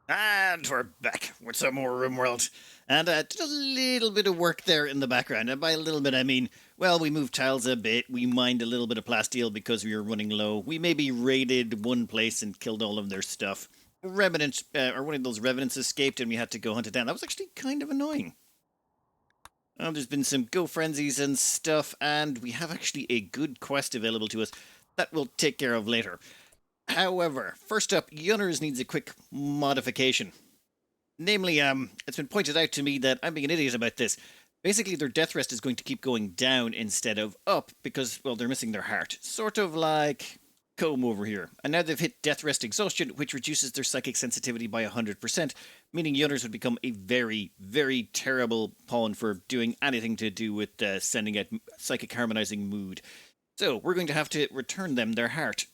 And we're back with some more Rimworld. And did a little bit of work there in the background. And by a little bit, I mean, well, we moved tiles a bit. We mined a little bit of Plasteel because we were running low. We maybe raided one place and killed all of their stuff. Revenant, or one of those Revenants escaped and we had to go hunt it down. That was actually kind of annoying. There's been some Go Frenzies and stuff, and we have actually a good quest available to us that we'll take care of later. However, first up, Yunners needs a quick modification. Namely, it's been pointed out to me that I'm being an idiot about this. Basically, their death rest is going to keep going down instead of up because, well, they're missing their heart. Sort of like Comb over here. And now they've hit death rest exhaustion, which reduces their psychic sensitivity by 100%, meaning Yunners would become a very, very terrible pawn for doing anything to do with sending out psychic harmonizing mood. So, we're going to have to return them their heart.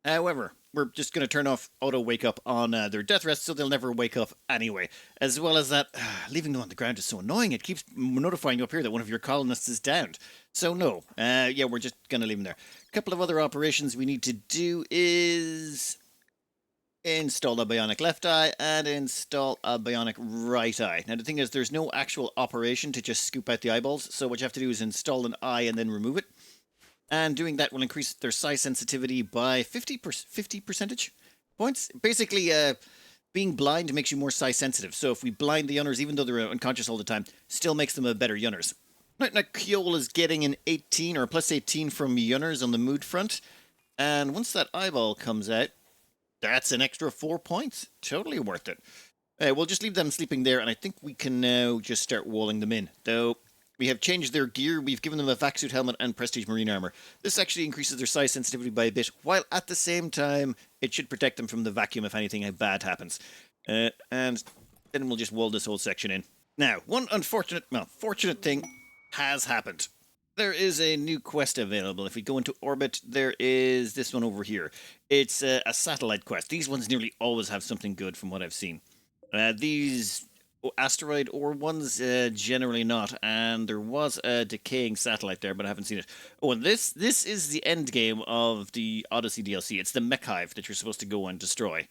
However, we're just going to turn off auto wake up on their death rest so they'll never wake up anyway. As well as that, leaving them on the ground is so annoying. It keeps notifying you up here that one of your colonists is downed. So no, yeah, we're just going to leave them there. A couple of other operations we need to do is install a bionic left eye and install a bionic right eye. Now the thing is, there's no actual operation to just scoop out the eyeballs. So what you have to do is install an eye and then remove it. And doing that will increase their size sensitivity by 50 percentage points. Basically, being blind makes you more size sensitive. So if we blind the Yunners, even though they're unconscious all the time, still makes them a better Yunners. Now, Kjol is getting an 18 or a plus 18 from Yunners on the mood front. And once that eyeball comes out, that's an extra 4 points. Totally worth it. We'll just leave them sleeping there, and I think we can now just start walling them in. Though we have changed their gear. We've given them a vac-suit helmet and prestige marine armor. This actually increases their size sensitivity by a bit, while at the same time, it should protect them from the vacuum if anything bad happens. And then we'll just wall this whole section in. Now, one fortunate thing has happened. There is a new quest available. If we go into orbit, there is this one over here. It's a satellite quest. These ones nearly always have something good from what I've seen. These asteroid ore ones, generally not, and there was a decaying satellite there, but I haven't seen it. Oh, and this is the end game of the Odyssey DLC. It's the mech hive that you're supposed to go and destroy.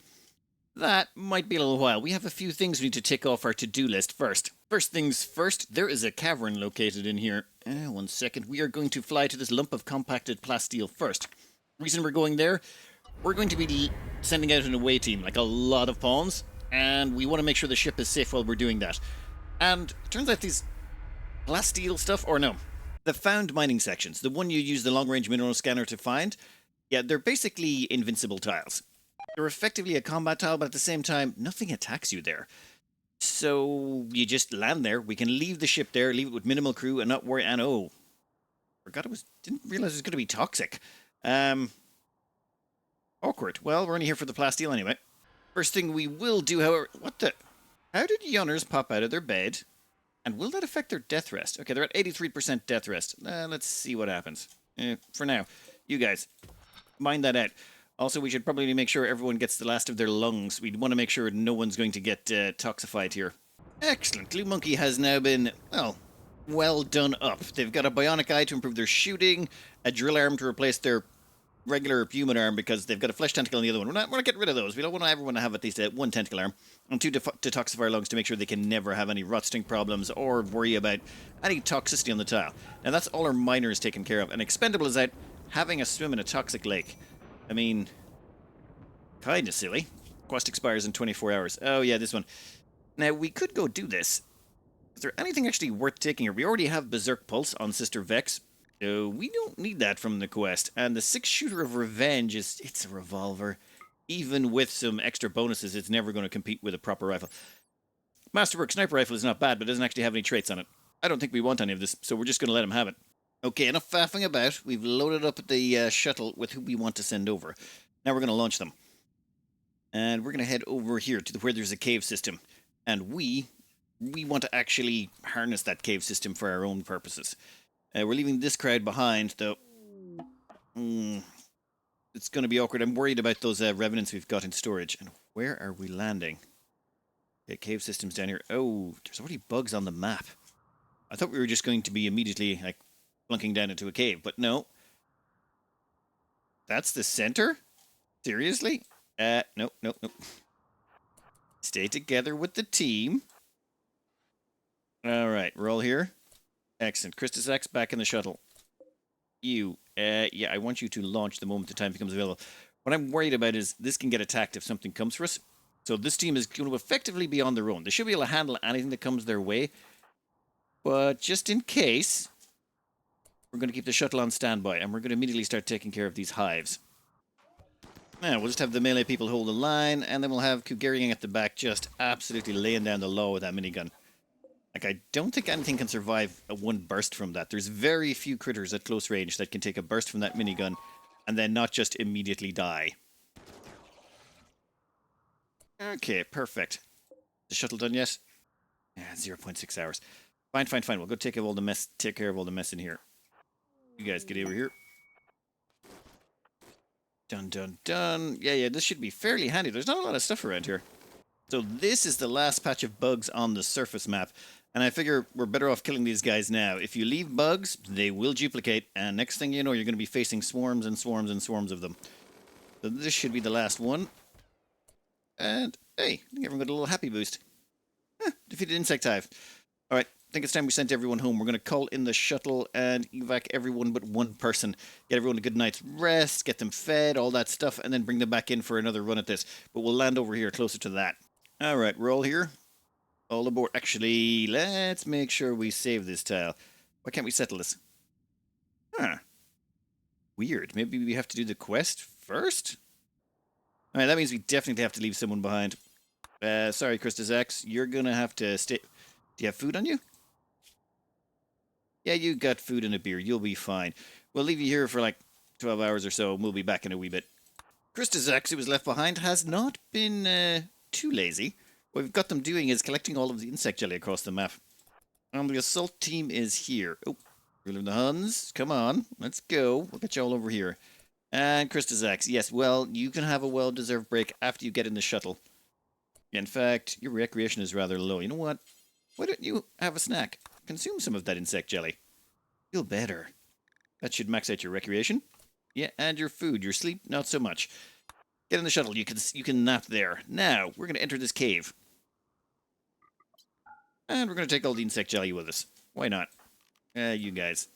That might be a little while. We have a few things we need to tick off our to-do list first. First things first, there is a cavern located in here. 1 second. We are going to fly to this lump of compacted plasteel first. Reason we're going there, we're going to be sending out an away team, like a lot of pawns, and we want to make sure the ship is safe while we're doing that. And it turns out these Plasteel stuff, or no, the found mining sections, the one you use the long-range mineral scanner to find, yeah, they're basically invincible tiles. They're effectively a combat tile, but at the same time, nothing attacks you there. So you just land there. We can leave the ship there, leave it with minimal crew, and not worry. And oh, didn't realize it was going to be toxic. Awkward. Well, we're only here for the Plasteel anyway. First thing we will do, however, how did Yunners pop out of their bed? And will that affect their death rest? Okay, they're at 83% death rest. Let's see what happens. For now, you guys, mind that out. Also, we should probably make sure everyone gets the last of their lungs. We want to make sure no one's going to get toxified here. Excellent. Glue Monkey has now been, well done up. They've got a bionic eye to improve their shooting, a drill arm to replace their regular human arm because they've got a flesh tentacle on the other one. We're not getting rid of those. We don't want everyone to have at least one tentacle arm. And 2 detoxify lungs to make sure they can never have any rusting problems or worry about any toxicity on the tile. Now that's all our miners taken care of. And expendable is out having a swim in a toxic lake. I mean, kinda silly. Quest expires in 24 hours. Oh yeah, this one. Now we could go do this. Is there anything actually worth taking here? We already have Berserk Pulse on Sister Vex. So we don't need that from the quest. And the 6-shooter of Revenge it's a revolver. Even with some extra bonuses, it's never going to compete with a proper rifle. Masterwork Sniper Rifle is not bad, but doesn't actually have any traits on it. I don't think we want any of this, so we're just going to let him have it. Okay, enough faffing about. We've loaded up the shuttle with who we want to send over. Now we're going to launch them. And we're going to head over here to where there's a cave system. And we want to actually harness that cave system for our own purposes. We're leaving this crowd behind, though. It's going to be awkward. I'm worried about those revenants we've got in storage. And where are we landing? Okay, cave system's down here. Oh, there's already bugs on the map. I thought we were just going to be immediately, like, plunking down into a cave, but no. That's the center? Seriously? Nope. Stay together with the team. All right, we're all here. Excellent. Christus X, back in the shuttle. You, yeah, I want you to launch the moment the time becomes available. What I'm worried about is this can get attacked if something comes for us. So this team is going to effectively be on their own. They should be able to handle anything that comes their way. But just in case, we're going to keep the shuttle on standby, and we're going to immediately start taking care of these hives. Now, we'll just have the melee people hold the line, and then we'll have Kugarian at the back just absolutely laying down the law with that minigun. Like, I don't think anything can survive a one burst from that. There's very few critters at close range that can take a burst from that minigun and then not just immediately die. Okay, perfect. The shuttle done yet? Yeah, 0.6 hours. Fine, fine, fine. We'll go take care of all the mess in here. You guys get over here. Done, done, done. Yeah, this should be fairly handy. There's not a lot of stuff around here. So this is the last patch of bugs on the surface map. And I figure we're better off killing these guys now. If you leave bugs, they will duplicate. And next thing you know, you're going to be facing swarms and swarms and swarms of them. So this should be the last one. And, hey, I think everyone got a little happy boost. Defeated insect hive. Alright, I think it's time we sent everyone home. We're going to call in the shuttle and evac everyone but one person. Get everyone a good night's rest, get them fed, all that stuff, and then bring them back in for another run at this. But we'll land over here closer to that. Alright, we're all here. All aboard. Actually, let's make sure we save this tile. Why can't we settle this? Huh. Weird. Maybe we have to do the quest first? Alright, that means we definitely have to leave someone behind. Sorry, Christus X. You're gonna have to stay... Do you have food on you? Yeah, you got food and a beer. You'll be fine. We'll leave you here for like 12 hours or so, and we'll be back in a wee bit. Christus X, who was left behind, has not been too lazy. What we've got them doing is collecting all of the insect jelly across the map. And the assault team is here. Oh, rule of the Huns. Come on, let's go. We'll get you all over here. And Christus X, yes, well, you can have a well-deserved break after you get in the shuttle. In fact, your recreation is rather low. You know what? Why don't you have a snack? Consume some of that insect jelly. Feel better. That should max out your recreation. Yeah, and your food. Your sleep, not so much. Get in the shuttle. You can nap there. Now, we're going to enter this cave. And we're going to take all the insect jelly with us. Why not? You guys.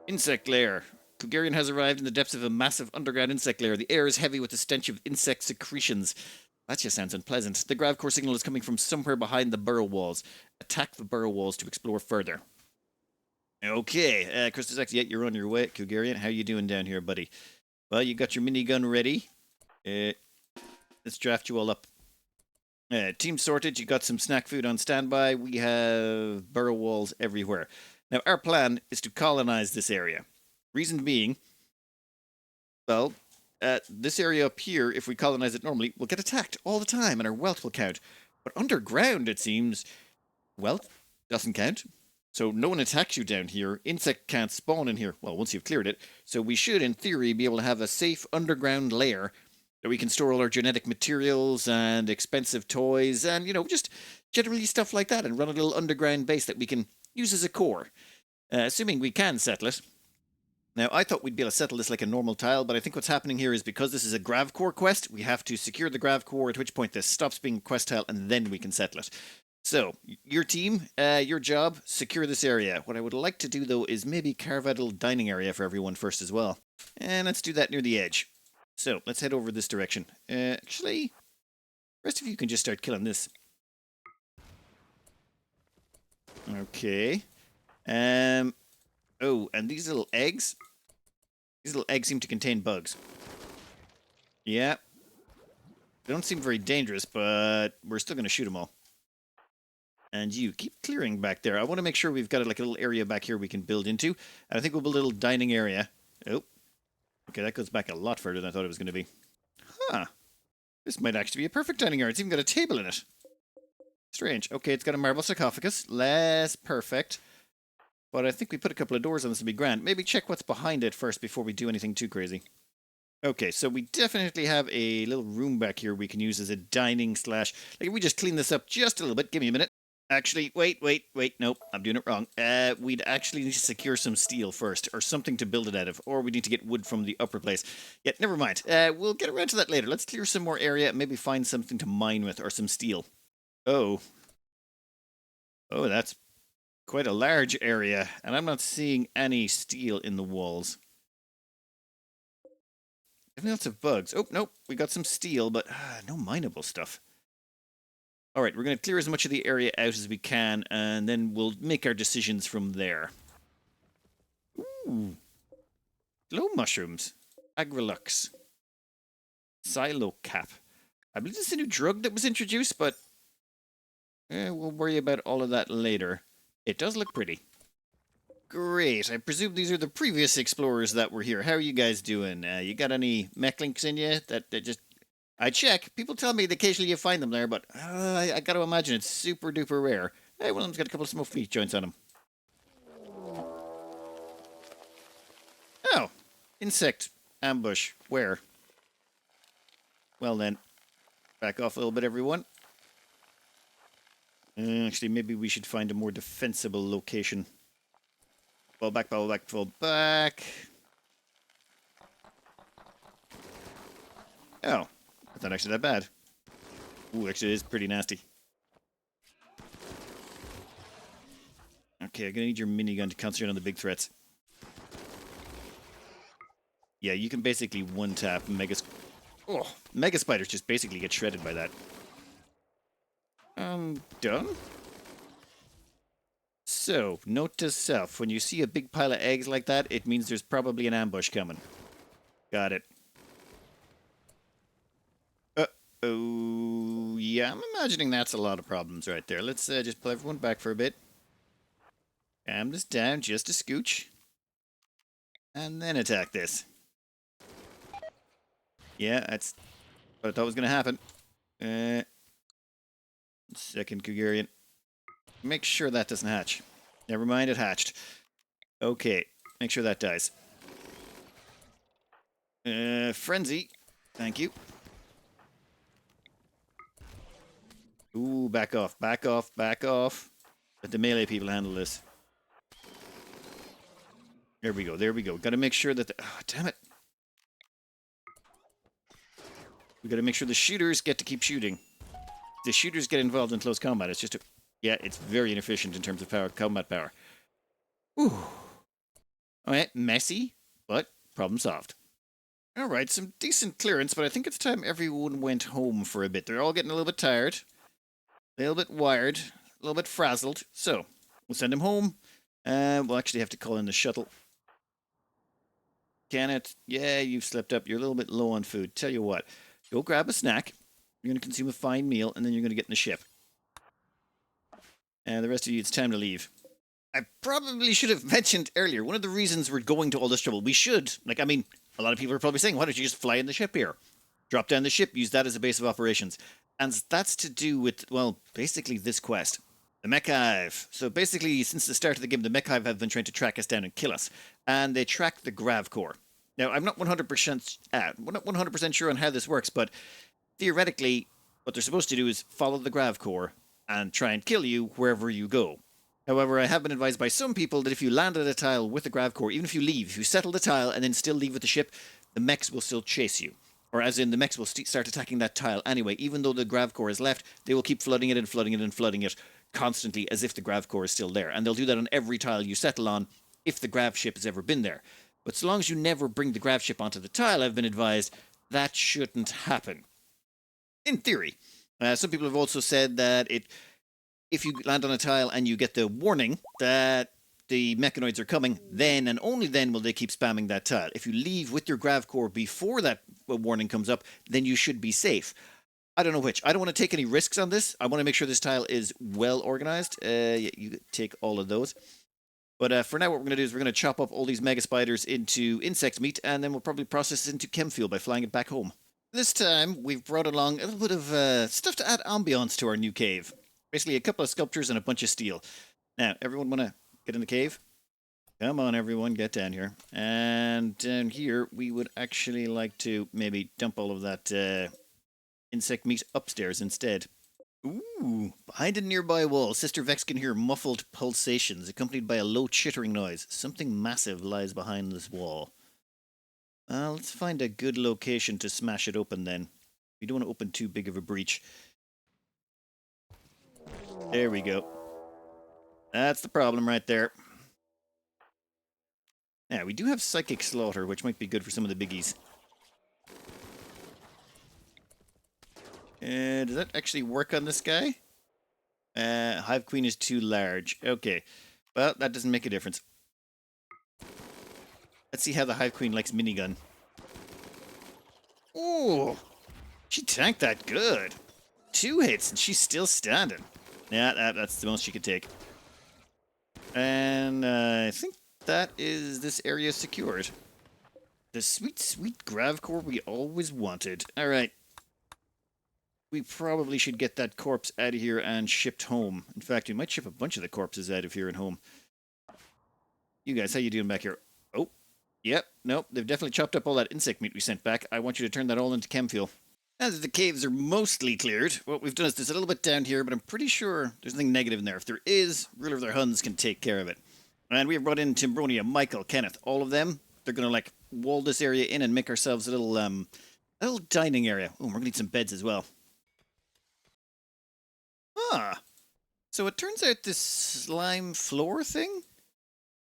Insect lair. Kugarian has arrived in the depths of a massive underground insect lair. The air is heavy with the stench of insect secretions. That just sounds unpleasant. The grav core signal is coming from somewhere behind the burrow walls. Attack the burrow walls to explore further. Okay, Christus X, yeah, you're on your way. Kugarian, how you doing down here, buddy? Well, you got your minigun ready. Let's draft you all up. Team sorted, you got some snack food on standby. We have burrow walls everywhere. Now, our plan is to colonize this area. Reason being, well, this area up here, if we colonize it normally, will get attacked all the time and our wealth will count. But underground, it seems, wealth doesn't count. So no one attacks you down here. Insect can't spawn in here. Well, once you've cleared it. So we should, in theory, be able to have a safe underground lair that we can store all our genetic materials and expensive toys and, you know, just generally stuff like that and run a little underground base that we can use as a core. Assuming we can settle it. Now, I thought we'd be able to settle this like a normal tile, but I think what's happening here is because this is a grav core quest, we have to secure the grav core, at which point this stops being a quest tile, and then we can settle it. So, your team, your job, secure this area. What I would like to do, though, is maybe carve out a little dining area for everyone first as well. And let's do that near the edge. So, let's head over this direction. Actually, the rest of you can just start killing this. Okay. Oh, and these little eggs? These little eggs seem to contain bugs. Yeah. They don't seem very dangerous, but we're still going to shoot them all. And you, keep clearing back there. I want to make sure we've got like a little area back here we can build into. And I think we'll build a little dining area. Oh. Okay, that goes back a lot further than I thought it was going to be. Huh. This might actually be a perfect dining area. It's even got a table in it. Strange. Okay, it's got a marble sarcophagus. Less perfect. But I think we put a couple of doors on this would be grand. Maybe check what's behind it first before we do anything too crazy. Okay, so we definitely have a little room back here we can use as a dining slash... Like, if we just clean this up just a little bit. Give me a minute. Actually, wait. Nope, I'm doing it wrong. We'd actually need to secure some steel first, or something to build it out of, or we need to get wood from the upper place. Yeah, never mind. We'll get around to that later. Let's clear some more area, maybe find something to mine with, or some steel. Oh, oh, that's quite a large area, and I'm not seeing any steel in the walls. Definitely lots of bugs. Oh, nope, we got some steel, but no mineable stuff. All right, we're going to clear as much of the area out as we can, and then we'll make our decisions from there. Ooh, glow mushrooms. Agrilux. Silo cap. I believe this is a new drug that was introduced, but we'll worry about all of that later. It does look pretty. Great. I presume these are the previous explorers that were here. How are you guys doing? You got any mech links in you that just... I check. People tell me that occasionally you find them there, but I got to imagine it's super duper rare. Hey, one of them's got a couple of small feet joints on him. Oh, insect ambush. Where? Well then, back off a little bit, everyone. Actually, maybe we should find a more defensible location. Fall back, fall back, fall back. Oh, that's not actually that bad. Ooh, actually, it is pretty nasty. Okay, I'm gonna need your minigun to concentrate on the big threats. Yeah, you can basically one-tap Mega Spiders just basically get shredded by that. Done? So, note to self, when you see a big pile of eggs like that, it means there's probably an ambush coming. Got it. Oh, yeah, I'm imagining that's a lot of problems right there. Let's just pull everyone back for a bit. Calm this down just a scooch. And then attack this. Yeah, that's what I thought was going to happen. Second Kugarian. Make sure that doesn't hatch. Never mind, it hatched. Okay, make sure that dies. Frenzy. Thank you. Ooh, back off, back off, back off. Let the melee people handle this. There we go, there we go. Gotta make sure that the... Oh, damn it. We gotta make sure the shooters get to keep shooting. The shooters get involved in close combat. It's just a... Yeah, it's very inefficient in terms of power, combat power. Ooh. Alright, messy, but problem solved. Alright, some decent clearance, but I think it's time everyone went home for a bit. They're all getting a little bit tired. A little bit wired, a little bit frazzled. So, we'll send him home. We'll actually have to call in the shuttle. Can it? Yeah, you've slipped up. You're a little bit low on food. Tell you what, go grab a snack. You're going to consume a fine meal, and then you're going to get in the ship. And the rest of you, it's time to leave. I probably should have mentioned earlier, one of the reasons we're going to all this trouble, we should, like, I mean, a lot of people are probably saying, why don't you just fly in the ship here? Drop down the ship, use that as a base of operations. And that's to do with, well, basically this quest. The Mech Hive. So basically, since the start of the game, the Mech Hive have been trying to track us down and kill us. And they track the grav core. Now, I'm not 100% sure on how this works, but theoretically, what they're supposed to do is follow the grav core and try and kill you wherever you go. However, I have been advised by some people that if you land at a tile with the grav core, even if you leave, if you settle the tile and then still leave with the ship, the mechs will still chase you. Or as in, the mechs will start attacking that tile anyway. Even though the grav core is left, they will keep flooding it and flooding it and flooding it constantly as if the grav core is still there. And they'll do that on every tile you settle on if the grav ship has ever been there. But so long as you never bring the grav ship onto the tile, I've been advised, that shouldn't happen. In theory. Some people have also said that if you land on a tile and you get the warning that the mechanoids are coming, then and only then will they keep spamming that tile. If you leave with your grav core before that warning comes up, then you should be safe. I don't know which. I don't want to take any risks on this. I want to make sure this tile is well organized. You take all of those. But for now, what we're going to do is we're going to chop up all these mega spiders into insect meat, and then we'll probably process it into chem fuel by flying it back home. This time, we've brought along a little bit of stuff to add ambiance to our new cave. Basically, a couple of sculptures and a bunch of steel. Now, everyone want to get in the cave? Come on, everyone, get down here. And down here, we would actually like to maybe dump all of that insect meat upstairs instead. Ooh, behind a nearby wall, Sister Vex can hear muffled pulsations accompanied by a low chittering noise. Something massive lies behind this wall. Let's find a good location to smash it open then. We don't want to open too big of a breach. There we go. That's the problem right there. Now, we do have Psychic Slaughter, which might be good for some of the biggies. Does that actually work on this guy? Hive Queen is too large. Okay. Well, that doesn't make a difference. Let's see how the Hive Queen likes minigun. Ooh! She tanked that good. 2 hits and she's still standing. Yeah, that's the most she could take. And I think that is this area secured. The sweet, sweet grav core we always wanted. Alright. We probably should get that corpse out of here and shipped home. In fact, we might ship a bunch of the corpses out of here and home. You guys, how you doing back here? Oh, yep, nope, they've definitely chopped up all that insect meat we sent back. I want you to turn that all into chem fuel. Now that the caves are mostly cleared, what we've done is there's a little bit down here, but I'm pretty sure there's nothing negative in there. If there is, Ruler of their Huns can take care of it. And we've brought in Timbronia, Michael, Kenneth, all of them. They're going to, like, wall this area in and make ourselves a little dining area. Oh, we're going to need some beds as well. Ah, so it turns out this slime floor thing,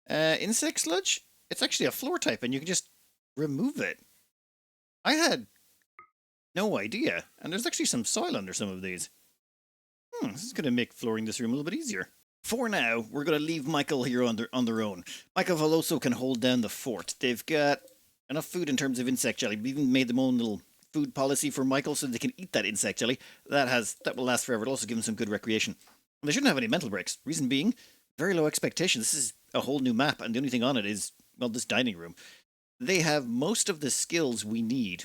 insect sludge, it's actually a floor type and you can just remove it. I had no idea, and there's actually some soil under some of these. This is going to make flooring this room a little bit easier. For now, we're going to leave Michael here on their own. Michael Veloso can hold down the fort. They've got enough food in terms of insect jelly. We even made them own little food policy for Michael so they can eat that insect jelly. That will last forever. It'll also give them some good recreation. And they shouldn't have any mental breaks. Reason being, very low expectations. This is a whole new map, and the only thing on it is, well, this dining room. They have most of the skills we need.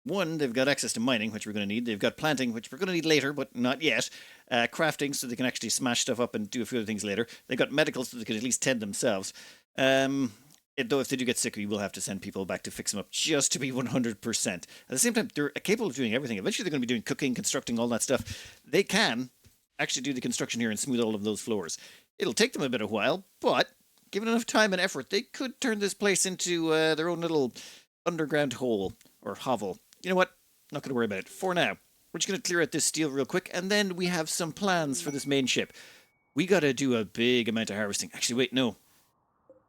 One, they've got access to mining, which we're going to need. They've got planting, which we're going to need later, but not yet. Crafting, so they can actually smash stuff up and do a few other things later. They've got medical, so they can at least tend themselves. Though if they do get sick, we will have to send people back to fix them up just to be 100%. At the same time, they're capable of doing everything. Eventually, they're going to be doing cooking, constructing, all that stuff. They can actually do the construction here and smooth all of those floors. It'll take them a bit of a while, but given enough time and effort, they could turn this place into their own little underground hole or hovel. You know what? Not going to worry about it. For now, we're just going to clear out this steel real quick, and then we have some plans for this main ship. We got to do a big amount of harvesting. Actually, wait, no.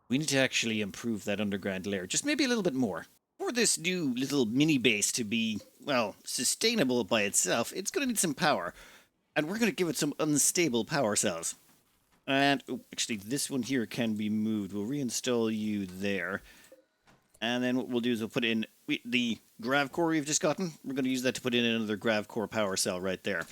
We need to actually improve that underground lair, just maybe a little bit more. For this new little mini base to be, well, sustainable by itself, it's going to need some power. And we're going to give it some unstable power cells. And, actually, this one here can be moved. We'll reinstall you there. And then what we'll do is we'll put in the grav core we've just gotten. We're going to use that to put in another grav core power cell right there.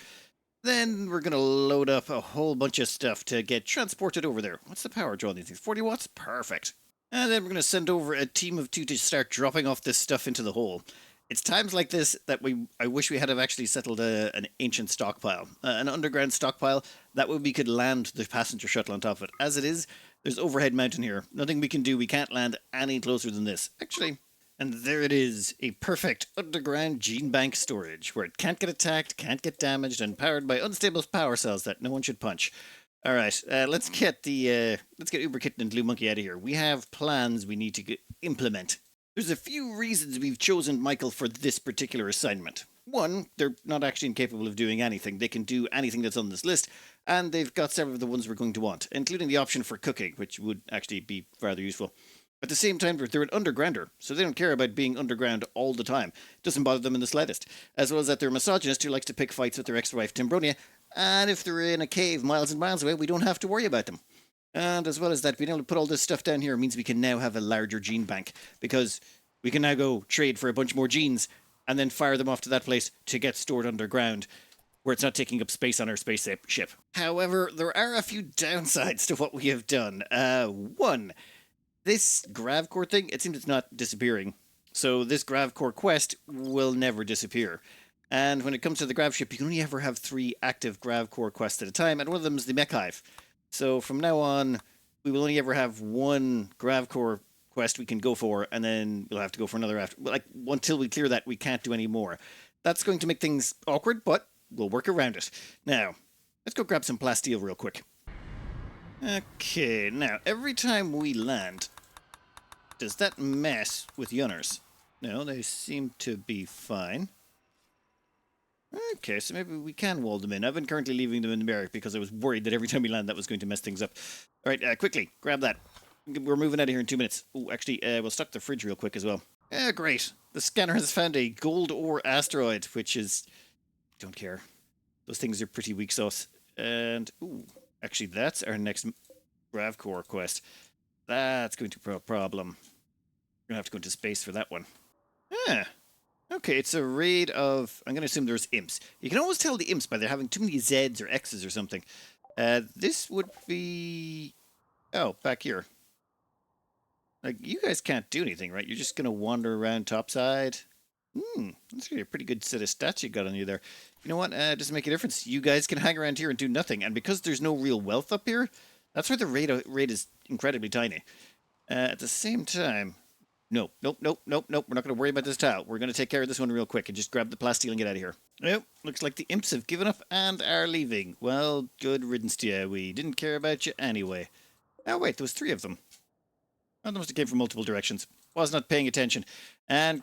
Then we're going to load up a whole bunch of stuff to get transported over there. What's the power draw on these things? 40 watts? Perfect. And then we're going to send over a team of 2 to start dropping off this stuff into the hole. It's times like this that I wish we had have actually settled an ancient stockpile. An underground stockpile. That way we could land the passenger shuttle on top of it. As it is, there's overhead mountain here. Nothing we can do. We can't land any closer than this. Actually... And there it is, a perfect underground gene bank storage, where it can't get attacked, can't get damaged, and powered by unstable power cells that no one should punch. Alright, let's get Uber Kitten and Blue Monkey out of here. We have plans we need to implement. There's a few reasons we've chosen Michael for this particular assignment. One, they're not actually incapable of doing anything. They can do anything that's on this list, and they've got several of the ones we're going to want, including the option for cooking, which would actually be rather useful. At the same time, they're an undergrounder, so they don't care about being underground all the time. It doesn't bother them in the slightest. As well as that they're a misogynist who likes to pick fights with their ex-wife Timbronia, and if they're in a cave miles and miles away, we don't have to worry about them. And as well as that, being able to put all this stuff down here means we can now have a larger gene bank, because we can now go trade for a bunch more genes, and then fire them off to that place to get stored underground, where it's not taking up space on our space ship. However, there are a few downsides to what we have done. One... This grav core thing, it seems it's not disappearing. So this grav core quest will never disappear. And when it comes to the grav ship, you can only ever have 3 active grav core quests at a time, and one of them is the mech hive. So from now on, we will only ever have 1 grav core quest we can go for, and then we'll have to go for another after. Like, until we clear that, we can't do any more. That's going to make things awkward, but we'll work around it. Now, let's go grab some plasteel real quick. Okay, now, every time we land, does that mess with Yunners? No, they seem to be fine. Okay, so maybe we can wall them in. I've been currently leaving them in the barrack because I was worried that every time we land that was going to mess things up. Alright, quickly, grab that. We're moving out of here in 2 minutes. Oh, actually, we'll stock the fridge real quick as well. Great. The scanner has found a gold ore asteroid, which is... don't care. Those things are pretty weak sauce. And, ooh, actually, that's our next grav core quest. That's going to be a problem. We're going to have to go into space for that one. Okay, it's a raid of... I'm going to assume there's imps. You can always tell the imps by they're having too many Zs or Xs or something. This would be... oh, back here. Like, you guys can't do anything, right? You're just going to wander around topside. That's really a pretty good set of stats you got on you there. You know what? It doesn't make a difference. You guys can hang around here and do nothing. And because there's no real wealth up here, that's why the raid is incredibly tiny. At the same time... Nope. We're not going to worry about this tile. We're going to take care of this one real quick and just grab the plasteel and get out of here. Nope. Looks like the imps have given up and are leaving. Well, good riddance to you. We didn't care about you anyway. Oh, wait. There was 3 of them. Oh, they must have came from multiple directions. Was not paying attention. And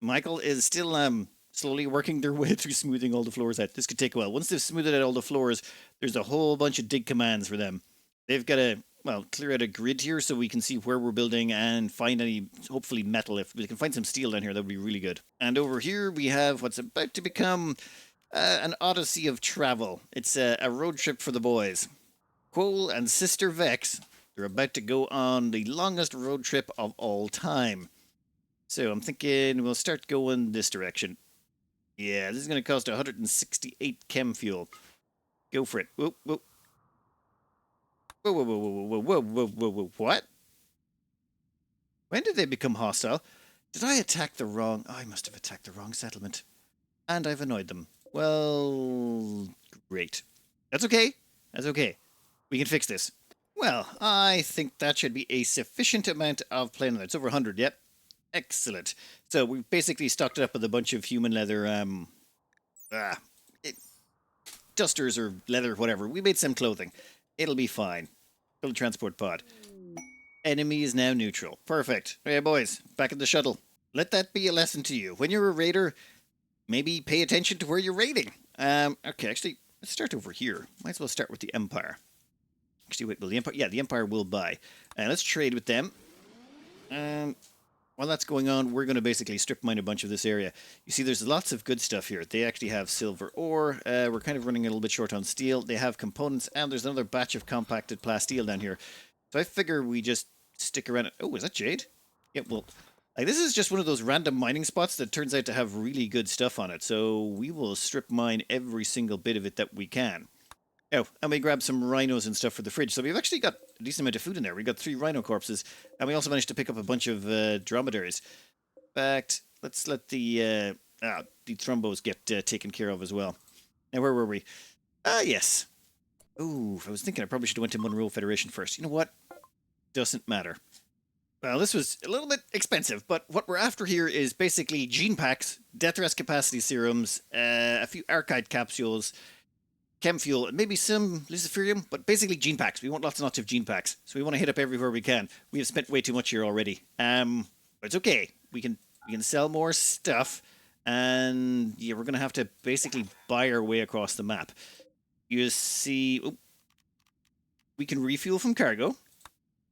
Michael is still slowly working their way through smoothing all the floors out. This could take a while. Once they've smoothed out all the floors, there's a whole bunch of dig commands for them. They've got to... well, clear out a grid here so we can see where we're building and find any, hopefully, metal. If we can find some steel down here, that would be really good. And over here we have what's about to become an odyssey of travel. It's a road trip for the boys. Quoll and Sister Vex, they're about to go on the longest road trip of all time. So I'm thinking we'll start going this direction. Yeah, this is going to cost 168 chem fuel. Go for it. Whoop, whoop. Whoa, what? When did they become hostile? Did I attack the wrong... oh, I must have attacked the wrong settlement. And I've annoyed them. Well, great. That's okay. That's okay. We can fix this. Well, I think that should be a sufficient amount of plain leather. It's over 100, yep. Excellent. So we've basically stocked it up with a bunch of human leather, dusters or leather, whatever. We made some clothing. It'll be fine. Build a transport pod. Enemy is now neutral. Perfect. Hey, boys, back in the shuttle. Let that be a lesson to you. When you're a raider, maybe pay attention to where you're raiding. Okay, actually, let's start over here. Might as well start with the Empire. Actually, wait, will the Empire... yeah, the Empire will buy. Let's trade with them. While that's going on, we're going to basically strip mine a bunch of this area. You see, there's lots of good stuff here. They actually have silver ore. We're kind of running a little bit short on steel. They have components, and there's another batch of compacted plasteel down here. So I figure we just stick around. Oh, is that jade? Yeah, well, like, this is just one of those random mining spots that turns out to have really good stuff on it. So we will strip mine every single bit of it that we can. Oh, and we grabbed some rhinos and stuff for the fridge. So we've actually got a decent amount of food in there. We got 3 rhino corpses, and we also managed to pick up a bunch of dromedaries. In fact, let's let the thrombos get taken care of as well. Now, where were we? Yes. Ooh, I was thinking I probably should have went to Monroe Federation first. You know what? Doesn't matter. Well, this was a little bit expensive, but what we're after here is basically gene packs, death rest capacity serums, a few archive capsules, chem fuel, and maybe some luciferium, but basically gene packs. We want lots and lots of gene packs, so we want to hit up everywhere we can. We have spent way too much here already. But it's okay. We can sell more stuff, and yeah, we're going to have to basically buy our way across the map. You see, we can refuel from cargo,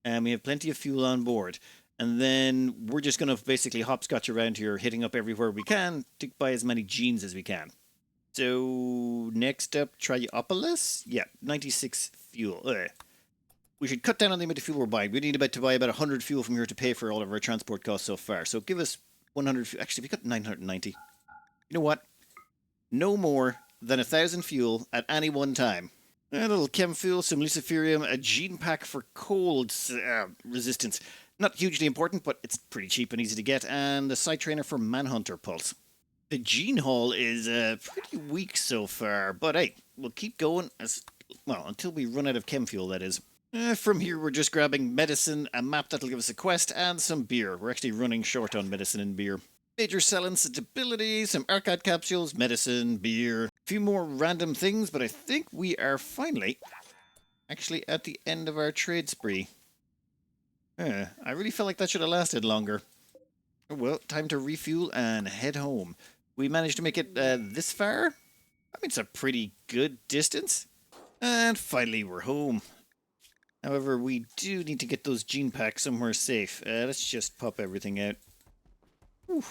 and we have plenty of fuel on board. And then we're just going to basically hopscotch around here, hitting up everywhere we can to buy as many genes as we can. So, next up, Triopolis? Yeah, 96 fuel. We should cut down on the amount of fuel we're buying. We need to buy about 100 fuel from here to pay for all of our transport costs so far. So give us 100 fuel. Actually, we got 990. You know what? No more than 1,000 fuel at any one time. A little chem fuel, some luciferium, a gene pack for cold resistance. Not hugely important, but it's pretty cheap and easy to get. And the side trainer for Manhunter Pulse. The gene haul is pretty weak so far, but hey, we'll keep going until we run out of chem fuel, that is. From here, we're just grabbing medicine, a map that'll give us a quest, and some beer. We're actually running short on medicine and beer. Major cell instability, some archive capsules, medicine, beer. few more random things, but I think we are finally actually at the end of our trade spree. I really felt like that should have lasted longer. Oh, well, time to refuel and head home. We managed to make it this far. I mean, it's a pretty good distance. And finally, we're home. However, we do need to get those gene packs somewhere safe. Let's just pop everything out. Whew.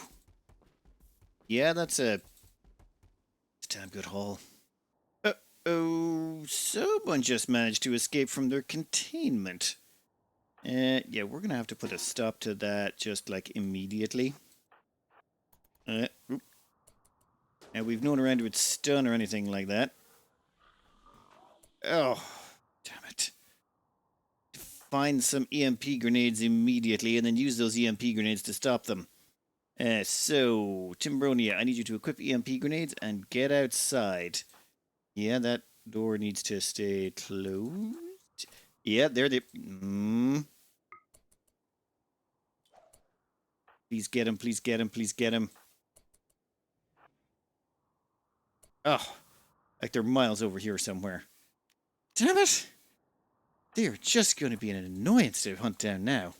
Yeah, that's a damn good haul. Uh-oh, someone just managed to escape from their containment. Yeah, we're gonna have to put a stop to that just like immediately. Oop. Now, we've known around with stun or anything like that. Oh, damn it. Find some EMP grenades immediately and then use those EMP grenades to stop them. So, Timbronia, I need you to equip EMP grenades and get outside. Yeah, that door needs to stay closed. Yeah, there they... Please get him, please get him, please get him. Oh, like they're miles over here somewhere. Damn it! They're just going to be an annoyance to hunt down now.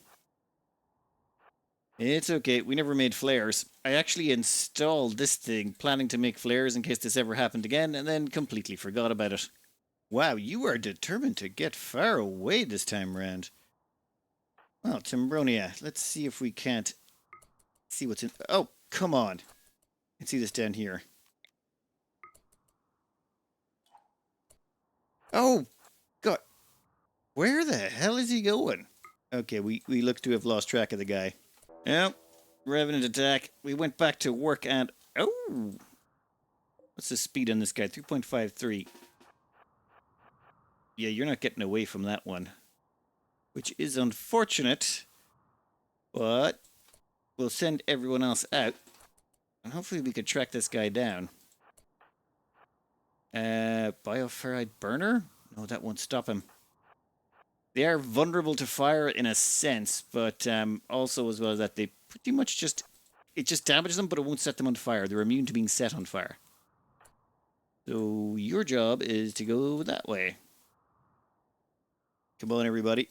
It's okay, we never made flares. I actually installed this thing, planning to make flares in case this ever happened again, and then completely forgot about it. Wow, you are determined to get far away this time round. Well, Timbronia, let's see if we can't see what's in... Oh, come on. I can see this down here. Oh, God. Where the hell is he going? Okay, we look to have lost track of the guy. Yep, Revenant attack. We went back to work and... Oh! What's the speed on this guy? 3.53. Yeah, you're not getting away from that one. Which is unfortunate. But we'll send everyone else out. And hopefully we can track this guy down. Bioferrite burner? No, that won't stop him. They are vulnerable to fire in a sense, but also as well as that they pretty much just... It just damages them, but it won't set them on fire. They're immune to being set on fire. So your job is to go that way. Come on, everybody.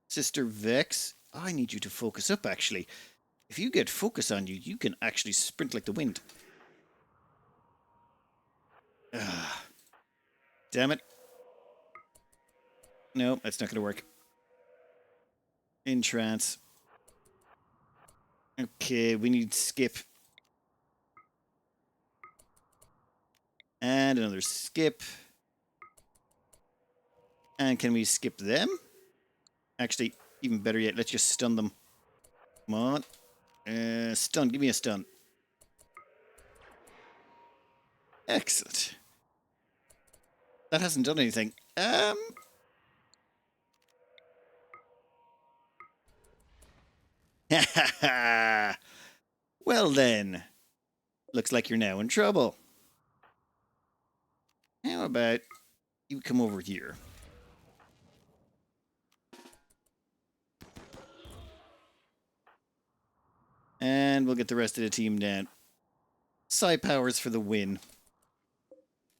Sister Vex, I need you to focus up, actually. If you get focus on you, you can actually sprint like the wind. Damn it. No, that's not going to work. In trance. Okay, we need skip. And another skip. And can we skip them? Actually, even better yet, let's just stun them. Come on. Stun, give me a stun. Excellent. That hasn't done anything. Well then. Looks like you're now in trouble. How about you come over here? And we'll get the rest of the team down. Psi powers for the win.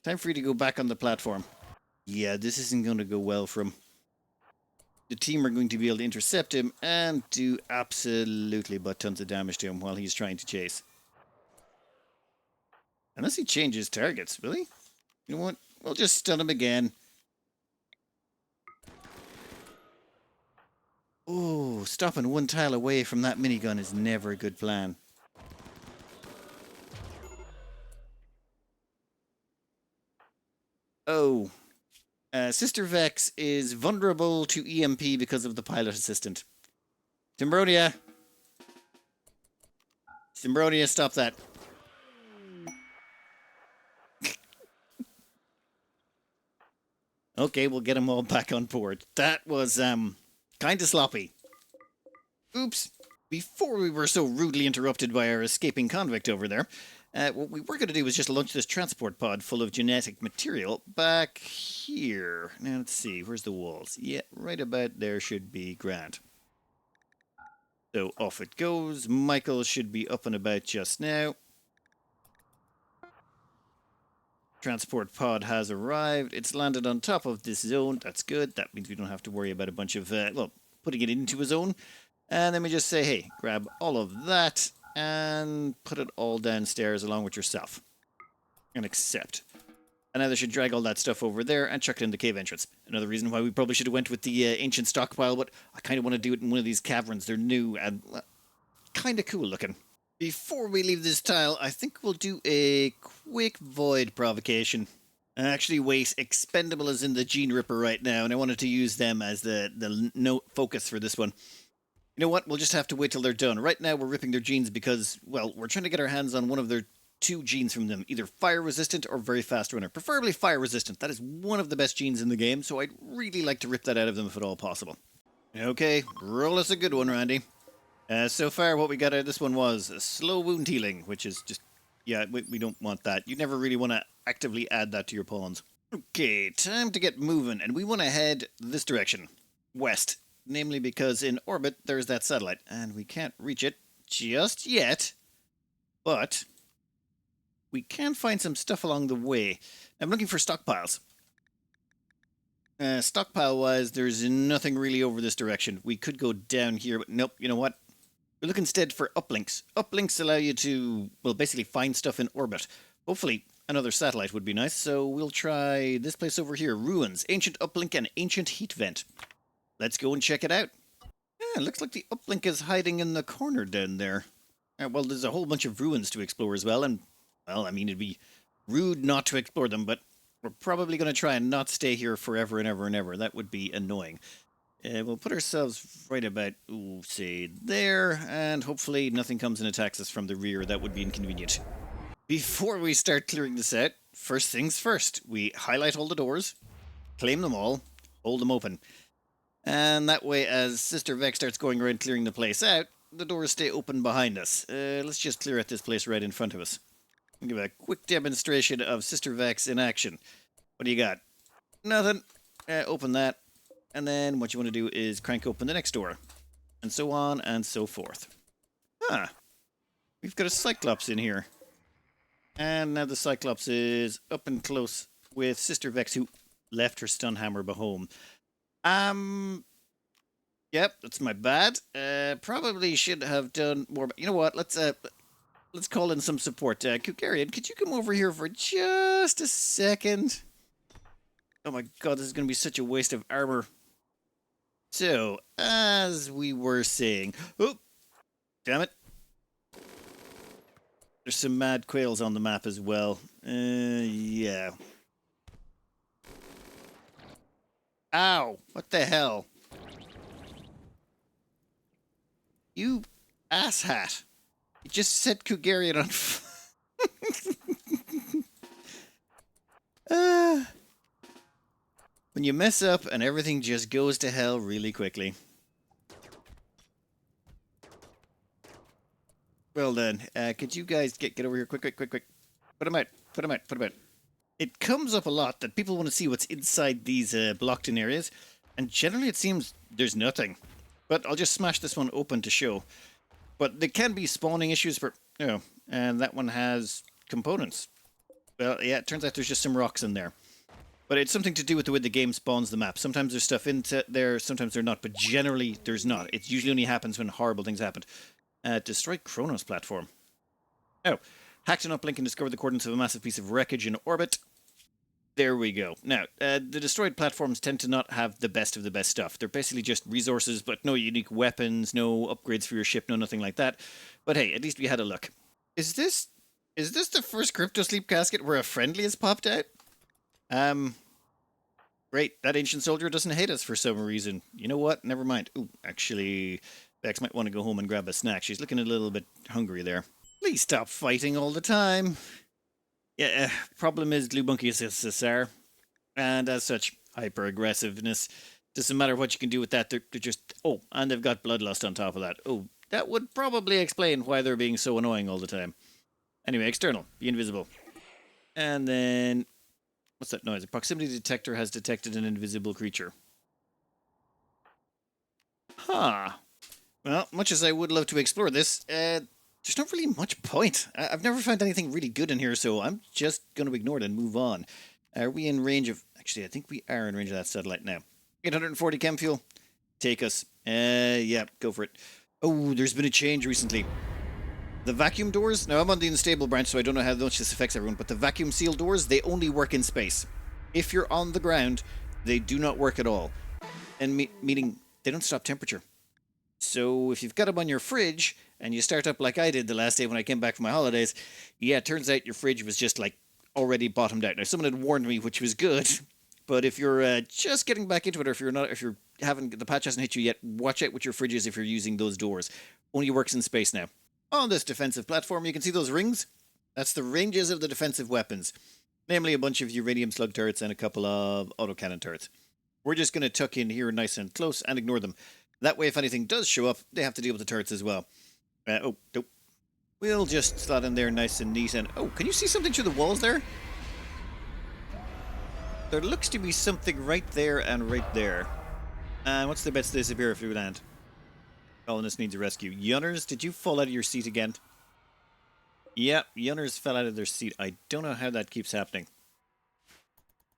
Time for you to go back on the platform. Yeah, this isn't going to go well for him. The team are going to be able to intercept him and do absolutely but tons of damage to him while he's trying to chase. Unless he changes targets, will he? You know what? We'll just stun him again. Oh, stopping one tile away from that minigun is never a good plan. Oh. Sister Vex is vulnerable to EMP because of the pilot assistant. Timbronia! Timbronia, stop that. Okay, we'll get them all back on board. That was, kind of sloppy. Oops. Before we were so rudely interrupted by our escaping convict over there, what we were going to do was just launch this transport pod full of genetic material back here. Now, let's see. Where's the walls? Yeah, right about there should be grand. So off it goes. Michael should be up and about just now. transport pod has arrived. It's landed on top of this zone. That's good. That means we don't have to worry about a bunch of, well, putting it into a zone. And then we just say, hey, grab all of that and put it all downstairs along with yourself. And accept. And now they should drag all that stuff over there and chuck it in the cave entrance. Another reason why we probably should have went with the ancient stockpile, but I kind of want to do it in one of these caverns. They're new and kind of cool looking. Before we leave this tile, I think we'll do a quick void provocation. Actually, wait, expendable is in the Gene Ripper right now, and I wanted to use them as the note focus for this one. You know what? We'll just have to wait till they're done. Right now, we're ripping their genes because, well, we're trying to get our hands on one of their 2 genes from them, either fire resistant or very fast runner. Preferably fire resistant. That is one of the best genes in the game, so I'd really like to rip that out of them if at all possible. Okay, roll us a good one, Randy. So far, what we got out of this one was slow wound healing, which is just, yeah, we don't want that. You never really want to actively add that to your pawns. Okay, time to get moving, and we want to head this direction, west. Namely because in orbit, there's that satellite, and we can't reach it just yet, but we can find some stuff along the way. I'm looking for stockpiles. Stockpile-wise, there's nothing really over this direction. We could go down here, but nope, you know what? We look instead for uplinks. Uplinks allow you to, well, basically find stuff in orbit. Hopefully, another satellite would be nice, so we'll try this place over here. Ruins, ancient uplink, and ancient heat vent. Let's go and check it out. Yeah, looks like the uplink is hiding in the corner down there. Well, there's a whole bunch of ruins to explore as well, and, well, I mean, it'd be rude not to explore them, but we're probably going to try and not stay here forever and ever and ever. That would be annoying. We'll put ourselves right about, ooh, say, there, and hopefully nothing comes and attacks us from the rear. That would be inconvenient. Before we start clearing this out, first things first. We highlight all the doors, claim them all, hold them open. And that way, as Sister Vex starts going around clearing the place out, the doors stay open behind us. Let's just clear out this place right in front of us. I'll give a quick demonstration of Sister Vex in action. What do you got? Nothing. Open that. And then what you want to do is crank open the next door. And so on and so forth. Huh. We've got a Cyclops in here. And now the Cyclops is up and close with Sister Vex, who left her stun hammer behind. Yep, that's my bad. Probably should have done more, but you know what? Let's call in some support. Kukarian, could you come over here for just a second? Oh my god, this is going to be such a waste of armor. So, as we were saying... Oh! Damn it. There's some mad quails on the map as well. Yeah. Ow! What the hell? You asshat. You just set Kugarian on when you mess up and everything just goes to hell really quickly. Well done. Could you guys get over here? Quick. Put them out. It comes up a lot that people want to see what's inside these blocked-in areas, and generally it seems there's nothing. But I'll just smash this one open to show. But there can be spawning issues for... Oh, and that one has components. Well, yeah, it turns out there's just some rocks in there. But it's something to do with the way the game spawns the map. Sometimes there's stuff in there, sometimes there's not. But generally, there's not. It usually only happens when horrible things happen. Destroy Kronos platform. Oh, hacked an uplink and discovered the coordinates of a massive piece of wreckage in orbit. There we go. Now, the destroyed platforms tend to not have the best of the best stuff. They're basically just resources, but no unique weapons, no upgrades for your ship, no nothing like that. But hey, at least we had a look. Is this the first Crypto Sleep casket where a friendly has popped out? Great. That ancient soldier doesn't hate us for some reason. You know what? Never mind. Ooh, actually, Bex might want to go home and grab a snack. She's looking a little bit hungry there. Please stop fighting all the time. Yeah, problem is Glubunky is a Cesar, and as such, hyper-aggressiveness. Doesn't matter what you can do with that, they're just... Oh, and they've got bloodlust on top of that. Oh, that would probably explain why they're being so annoying all the time. Anyway, external, be invisible. And then... What's that noise? A proximity detector has detected an invisible creature. Huh. Well, much as I would love to explore this, there's not really much point. I've never found anything really good in here, so I'm just going to ignore it and move on. Are we in range of... Actually, I think we are in range of that satellite now. 840 chem fuel. Take us. Yeah, go for it. Oh, there's been a change recently. The vacuum doors... Now, I'm on the unstable branch, so I don't know how much this affects everyone, but the vacuum seal doors, they only work in space. If you're on the ground, they do not work at all. And meaning they don't stop temperature. So if you've got them on your fridge and you start up like I did the last day when I came back from my holidays, yeah, it turns out your fridge was just like already bottomed out. Now someone had warned me, which was good, but if you're just getting back into it, or if you're having the patch hasn't hit you yet, watch out with your fridges if you're using those doors. Only works in space now. On this defensive platform, you can see those rings. That's the ranges of the defensive weapons, namely a bunch of uranium slug turrets and a couple of autocannon turrets. We're just going to tuck in here nice and close and ignore them. That way, if anything does show up, they have to deal with the turrets as well. Oh, nope. We'll just slot in there nice and neat. And oh, can you see something through the walls there? There looks to be something right there and right there. And what's the best to disappear if we land? Colonist needs a rescue. Yunners, did you fall out of your seat again? Yep, Yunners fell out of their seat. I don't know how that keeps happening.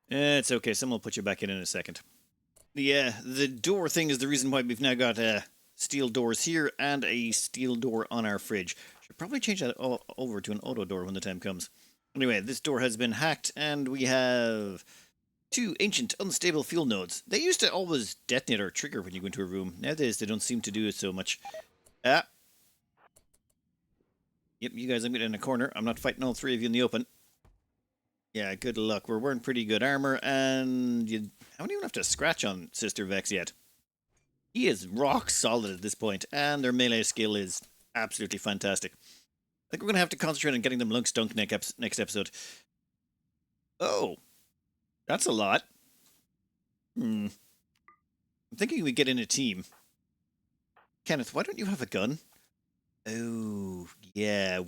It's okay. Someone will put you back in a second. The door thing is the reason why we've now got steel doors here and a steel door on our fridge. Should probably change that over to an auto door when the time comes. Anyway, this door has been hacked and we have 2 ancient unstable fuel nodes. They used to always detonate or trigger when you go into a room. Nowadays, they don't seem to do it so much. Yep, you guys, I'm getting in a corner. I'm not fighting all 3 of you in the open. Yeah, good luck. We're wearing pretty good armor, and you haven't even have to scratch on Sister Vex yet. He is rock solid at this point, and their melee skill is absolutely fantastic. I think we're going to have to concentrate on getting them lunk stunk next episode. Oh, that's a lot. I'm thinking we get in a team. Kenneth, why don't you have a gun? Oh, yeah,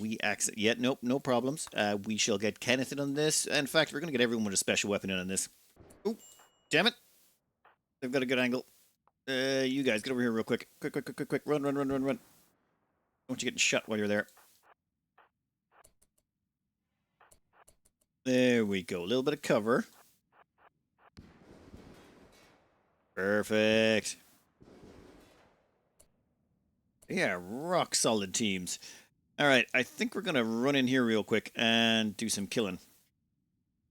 yeah, nope, no problems. We shall get Kenneth in on this. In fact, we're going to get everyone with a special weapon in on this. Oh, damn it. They've got a good angle. You guys, get over here real quick. Quick. Run. Don't you getting shot while you're there. There we go. A little bit of cover. Perfect. Yeah, rock solid teams. Alright, I think we're going to run in here real quick and do some killing.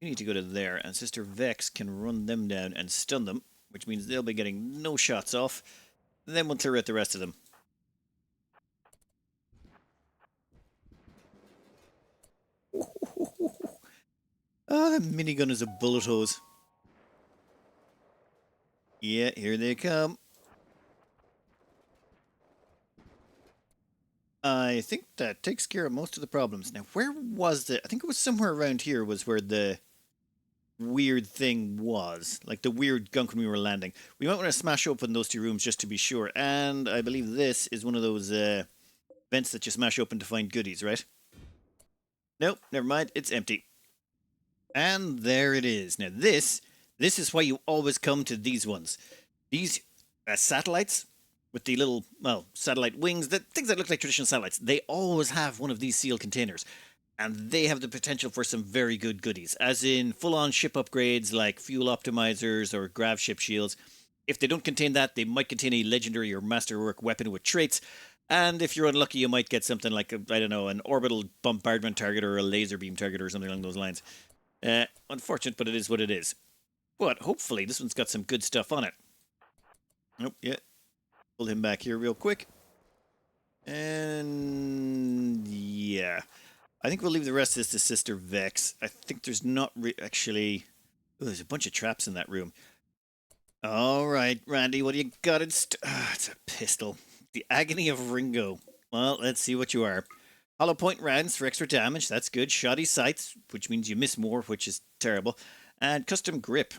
You need to go to there, and Sister Vex can run them down and stun them, which means they'll be getting no shots off. Then we'll clear out the rest of them. Oh, the minigun is a bullet hose. Yeah, here they come. I think that takes care of most of the problems. Now, where was the... I think it was somewhere around here was where the weird thing was. Like the weird gunk when we were landing. We might want to smash open those 2 rooms just to be sure. And I believe this is one of those vents that you smash open to find goodies, right? Nope, never mind. It's empty. And there it is. Now, this is why you always come to these ones. These satellites... with the little, well, satellite wings, the things that look like traditional satellites, they always have one of these sealed containers. And they have the potential for some very good goodies, as in full-on ship upgrades like fuel optimizers or grav ship shields. If they don't contain that, they might contain a legendary or masterwork weapon with traits. And if you're unlucky, you might get something like, I don't know, an orbital bombardment target or a laser beam target or something along those lines. Unfortunate, but it is what it is. But hopefully this one's got some good stuff on it. Nope, yeah. Pull him back here real quick. And yeah. I think we'll leave the rest of this to Sister Vex. I think there's not actually... Oh, there's a bunch of traps in that room. Alright, Randy, what do you got? It's a pistol. The agony of Ringo. Well, let's see what you are. Hollow point rounds for extra damage. That's good. Shoddy sights, which means you miss more, which is terrible. And custom grip,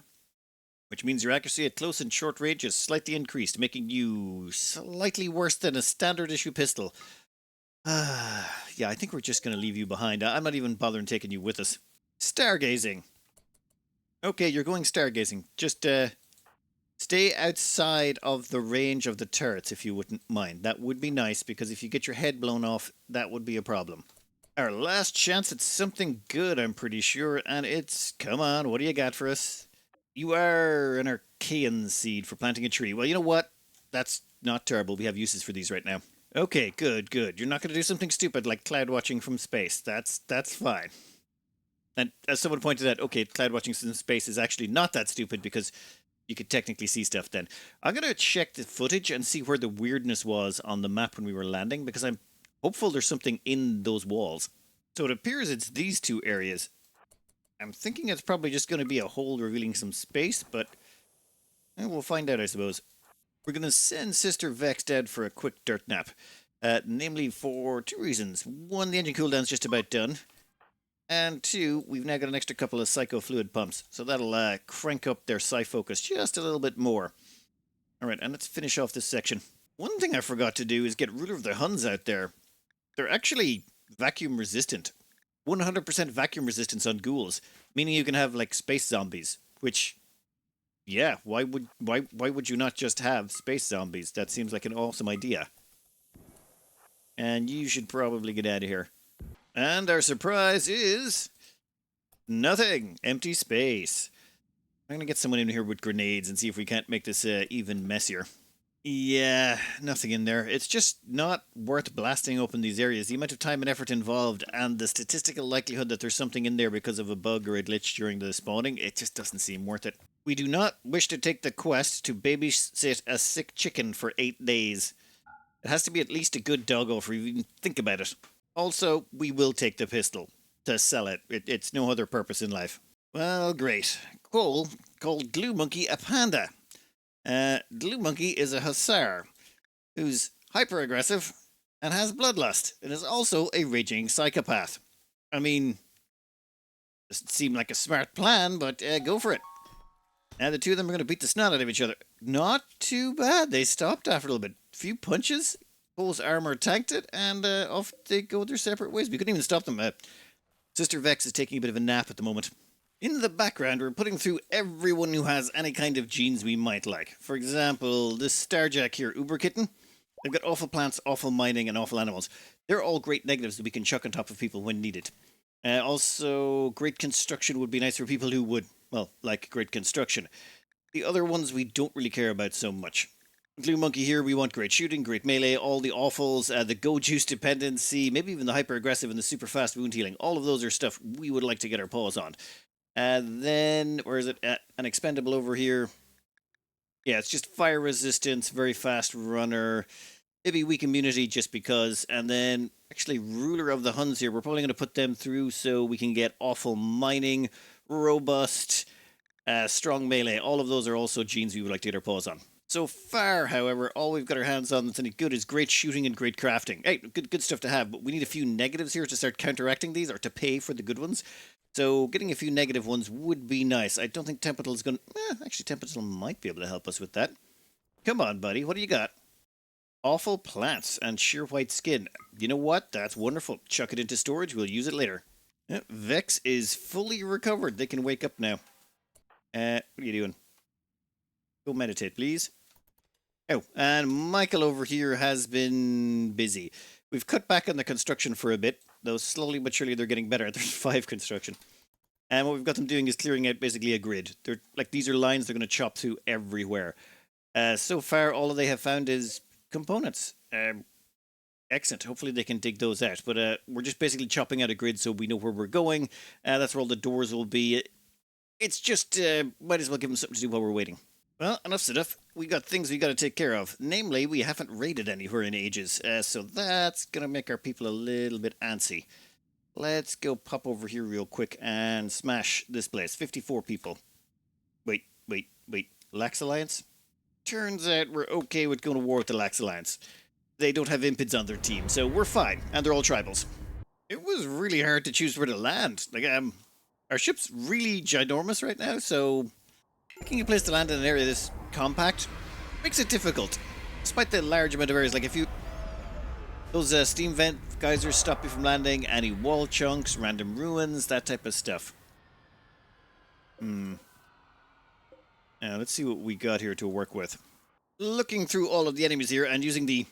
which means your accuracy at close and short range is slightly increased, making you slightly worse than a standard issue pistol. Yeah, I think we're just going to leave you behind. I'm not even bothering taking you with us. Stargazing. Okay, you're going stargazing. Just Stay outside of the range of the turrets if you wouldn't mind. That would be nice, because if you get your head blown off, that would be a problem. Our last chance at something good, I'm pretty sure, and it's... Come on, what do you got for us? You are an Archaean seed for planting a tree. Well, you know what? That's not terrible. We have uses for these right now. Okay, good, good. You're not going to do something stupid like cloud watching from space. That's fine. And as someone pointed out, okay, cloud watching from space is actually not that stupid, because you could technically see stuff then. I'm going to check the footage and see where the weirdness was on the map when we were landing, because I'm hopeful there's something in those walls. So it appears it's these two areas. I'm thinking it's probably just going to be a hole revealing some space, but we'll find out, I suppose. We're going to send Sister Vex down for a quick dirt nap. Namely for two reasons. One, the engine cooldown's just about done. And two, we've now got an extra couple of psycho fluid pumps. So that'll crank up their psi focus just a little bit more. Alright, and let's finish off this section. One thing I forgot to do is get Ruler of the Huns out there. They're actually vacuum resistant. 100% vacuum resistance on ghouls. Meaning you can have, like, space zombies. Which... yeah, why would you not just have space zombies? That seems like an awesome idea. And you should probably get out of here. And our surprise is... nothing. Empty space. I'm going to get someone in here with grenades and see if we can't make this even messier. Yeah, nothing in there. It's just not worth blasting open these areas. The amount of time and effort involved and the statistical likelihood that there's something in there because of a bug or a glitch during the spawning, it just doesn't seem worth it. We do not wish to take the quest to babysit a sick chicken for 8 days. It has to be at least a good doggo for you even think about it. Also, we will take the pistol to sell it. It's no other purpose in life. Well, great. Cole called Glue Monkey a panda. Glue Monkey is a hussar who's hyper-aggressive and has bloodlust and is also a raging psychopath. I mean, doesn't seem like a smart plan, but go for it. And the two of them are going to beat the snot out of each other. Not too bad. They stopped after a little bit. Few punches. Cole's armor tanked it, and off they go their separate ways. We couldn't even stop them. Sister Vex is taking a bit of a nap at the moment. In the background, we're putting through everyone who has any kind of genes we might like. For example, this Starjack here, Uber Kitten. They've got awful plants, awful mining, and awful animals. They're all great negatives that we can chuck on top of people when needed. Also, great construction would be nice for people who would, well, like great construction. The other ones we don't really care about so much. Glue Monkey here, we want great shooting, great melee, all the awfuls, the go juice dependency, maybe even the hyper aggressive and the super fast wound healing. All of those are stuff we would like to get our paws on. Then, where is it? An expendable over here. Yeah, it's just fire resistance, very fast runner, maybe weak immunity just because. And then, actually, Ruler of the Huns here. We're probably going to put them through so we can get awful mining, robust, strong melee. All of those are also genes we would like to get our paws on. So far, however, all we've got our hands on that's any good is great shooting and great crafting. Hey, good stuff to have, but we need a few negatives here to start counteracting these, or to pay for the good ones. So getting a few negative ones would be nice. I don't think Tempetal's going to... actually, Tempetal might be able to help us with that. Come on, buddy. What do you got? Awful plants and sheer white skin. You know what? That's wonderful. Chuck it into storage. We'll use it later. Vex is fully recovered. They can wake up now. What are you doing? Go meditate, please. Oh, and Michael over here has been busy. We've cut back on the construction for a bit, though slowly but surely they're getting better. There's 5 construction. And what we've got them doing is clearing out basically a grid. They're like, these are lines they're going to chop through everywhere. So far, all they have found is components. Excellent. Hopefully they can dig those out. But we're just basically chopping out a grid so we know where we're going. That's where all the doors will be. It's just, might as well give them something to do while we're waiting. Well, enough's enough. We got things we got to take care of. Namely, we haven't raided anywhere in ages, so that's going to make our people a little bit antsy. Let's go pop over here real quick and smash this place. 54 people. Wait. Lax Alliance? Turns out we're okay with going to war with the Lax Alliance. They don't have impids on their team, so we're fine, and they're all tribals. It was really hard to choose where to land. Like, our ship's really ginormous right now, so... picking a place to land in an area this compact makes it difficult. Despite the large amount of areas, like if you... those steam vent geysers stop you from landing, any wall chunks, random ruins, that type of stuff. Let's see what we got here to work with. Looking through all of the enemies here and using the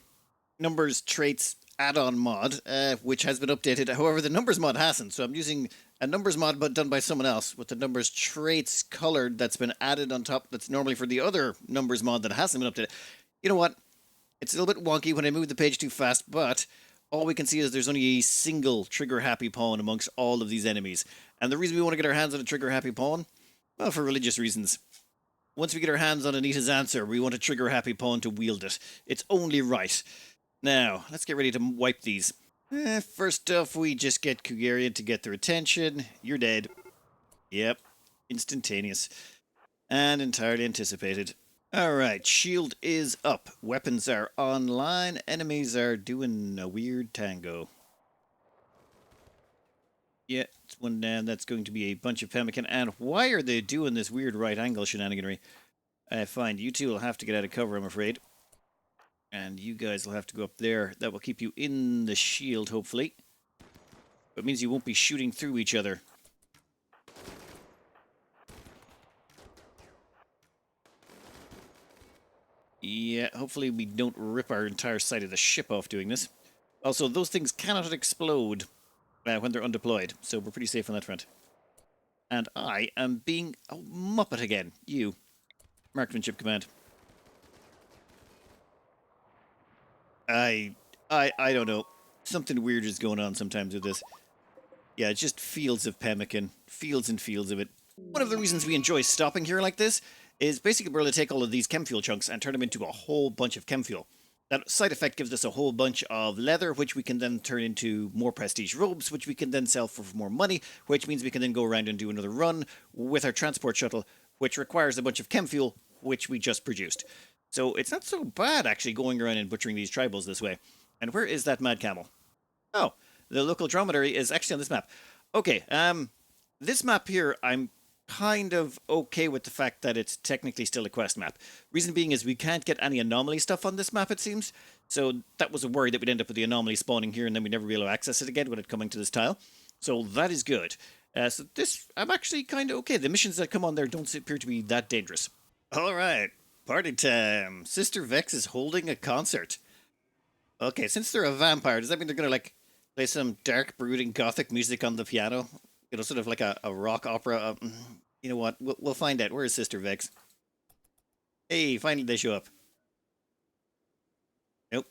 numbers traits add-on mod, which has been updated. However, the numbers mod hasn't, so I'm using a numbers mod but done by someone else with the numbers traits colored that's been added on top that's normally for the other numbers mod that hasn't been updated. You know what? It's a little bit wonky when I move the page too fast, but all we can see is there's only a single trigger-happy pawn amongst all of these enemies. And the reason we want to get our hands on a trigger-happy pawn? Well, for religious reasons. Once we get our hands on Anita's answer, we want a trigger-happy pawn to wield it. It's only right. Now, let's get ready to wipe these. First off, we just get Kugarian to get their attention. You're dead. Yep. Instantaneous. And entirely anticipated. Alright, shield is up. Weapons are online. Enemies are doing a weird tango. Yeah, it's one down. That's going to be a bunch of pemmican. And why are they doing this weird right angle shenaniganry? Fine, you two will have to get out of cover, I'm afraid. And you guys will have to go up there. That will keep you in the shield, hopefully. It means you won't be shooting through each other. Yeah, hopefully we don't rip our entire side of the ship off doing this. Also, those things cannot explode when they're undeployed, so we're pretty safe on that front. And I am being a muppet again. You. Marksmanship command. I don't know. Something weird is going on sometimes with this. Yeah, just fields of pemmican. Fields and fields of it. One of the reasons we enjoy stopping here like this is basically we're able to take all of these chem fuel chunks and turn them into a whole bunch of chem fuel. That side effect gives us a whole bunch of leather, which we can then turn into more prestige robes, which we can then sell for more money, which means we can then go around and do another run with our transport shuttle, which requires a bunch of chem fuel, which we just produced. So it's not so bad, actually, going around and butchering these tribals this way. And where is that mad camel? Oh, the local dromedary is actually on this map. Okay, this map here, I'm kind of okay with the fact that it's technically still a quest map. Reason being is we can't get any anomaly stuff on this map, it seems. So that was a worry that we'd end up with the anomaly spawning here and then we'd never be able to access it again when it coming to this tile. So that is good. So this, I'm actually kind of okay. The missions that come on there don't appear to be that dangerous. All right, party time. Sister Vex is holding a concert. Okay, since they're a vampire, does that mean they're going to, like, play some dark, brooding, gothic music on the piano? You know, sort of like a rock opera. You know what? We'll find out. Where is Sister Vex? Hey, finally they show up. Nope.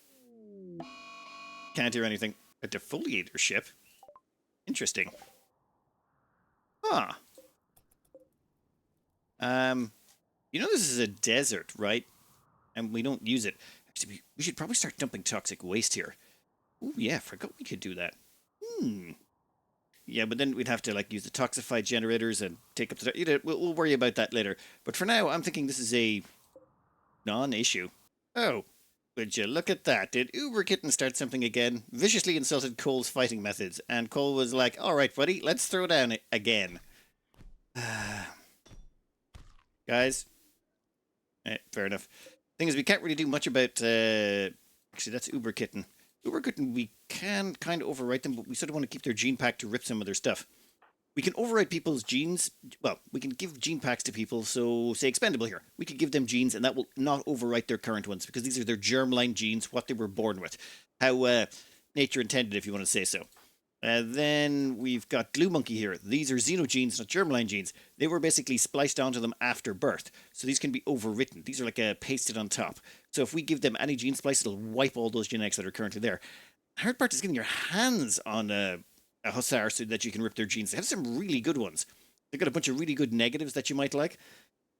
Can't hear anything. A defoliator ship? Interesting. Huh. You know this is a desert, right? And we don't use it. Actually, we should probably start dumping toxic waste here. Oh yeah, forgot we could do that. Yeah, but then we'd have to like use the toxified generators and take up the... You know, we'll worry about that later. But for now, I'm thinking this is a non-issue. Oh, would you look at that? Did Uber Kitten start something again? Viciously insulted Cole's fighting methods. And Cole was like, all right, buddy, let's throw down again. Guys. Fair enough. Thing is, we can't really do much about... Actually, that's Uber Kitten. Uber Kitten, we can kind of overwrite them, but we sort of want to keep their gene pack to rip some of their stuff. We can overwrite people's genes. Well, we can give gene packs to people, so say Expendable here. We could give them genes, and that will not overwrite their current ones, because these are their germline genes, what they were born with. How nature intended, if you want to say so. Then we've got Glue Monkey here. These are xenogenes, not germline genes. They were basically spliced onto them after birth. So these can be overwritten. These are like pasted on top. So if we give them any gene splice, it'll wipe all those genetics that are currently there. The hard part is getting your hands on a Hussar so that you can rip their genes. They have some really good ones. They've got a bunch of really good negatives that you might like.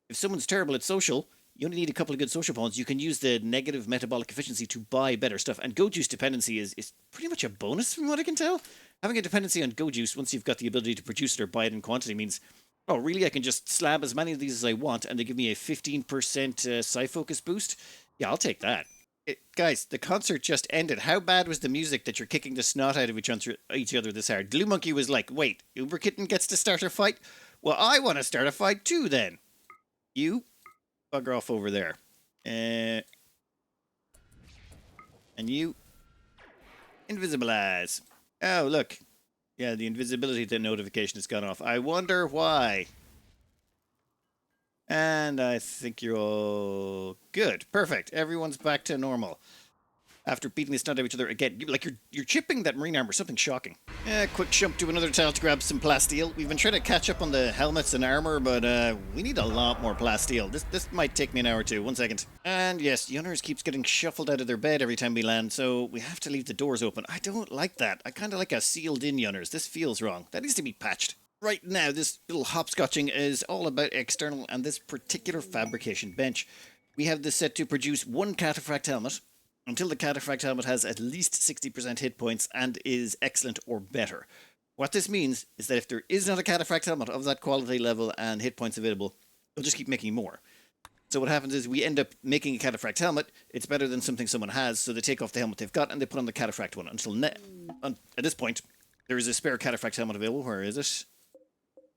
If someone's terrible at social, you only need a couple of good social pawns. You can use the negative metabolic efficiency to buy better stuff. And Go Juice dependency is pretty much a bonus from what I can tell. Having a dependency on Go Juice, once you've got the ability to produce it or buy it in quantity, means, oh, really, I can just slab as many of these as I want, and they give me a 15% Psi Focus boost? Yeah, I'll take that. Guys, the concert just ended. How bad was the music that you're kicking the snot out of each other this hard? Glue Monkey was like, wait, Uber Kitten gets to start a fight? Well, I want to start a fight too, then. You, bugger off over there. And you, invisibilize. Oh, look. Yeah, the invisibility notification has gone off. I wonder why. And I think you're all good. Perfect. Everyone's back to normal. After beating the snot out of each other again, you're chipping that marine armor. Something shocking. Quick jump to another tile to grab some plasteel. We've been trying to catch up on the helmets and armor, but we need a lot more plasteel. This might take me an hour or two. 1 second. And yes, Yunners keeps getting shuffled out of their bed every time we land, so we have to leave the doors open. I don't like that. I kind of like a sealed-in Yunners. This feels wrong. That needs to be patched. Right now, this little hopscotching is all about external and this particular fabrication bench. We have this set to produce one cataphract helmet, until the cataphract helmet has at least 60% hit points and is excellent or better. What this means is that if there is not a cataphract helmet of that quality level and hit points available, they'll just keep making more. So what happens is we end up making a cataphract helmet. It's better than something someone has, so they take off the helmet they've got and they put on the cataphract one. At this point, there is a spare cataphract helmet available. Where is it?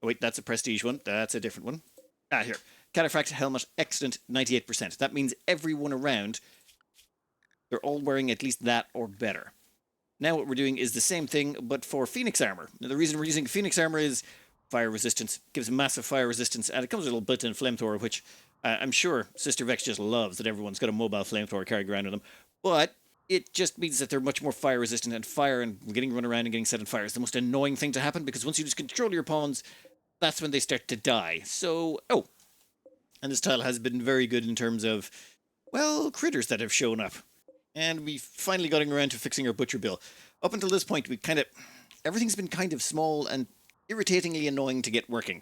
Oh, wait, that's a prestige one. That's a different one. Here. Cataphract helmet, excellent, 98%. That means everyone around, they're all wearing at least that or better. Now what we're doing is the same thing, but for Phoenix armor. Now, the reason we're using Phoenix armor is fire resistance. Gives massive fire resistance, and it comes with a little built-in flamethrower, which I'm sure Sister Vex just loves, that everyone's got a mobile flamethrower carrying around with them. But it just means that they're much more fire resistant, and fire and getting run around and getting set on fire is the most annoying thing to happen, because once you just control your pawns, that's when they start to die. So, and this tile has been very good in terms of, well, critters that have shown up. And we finally got around to fixing our butcher bill. Up until this point, everything's been kind of small and irritatingly annoying to get working.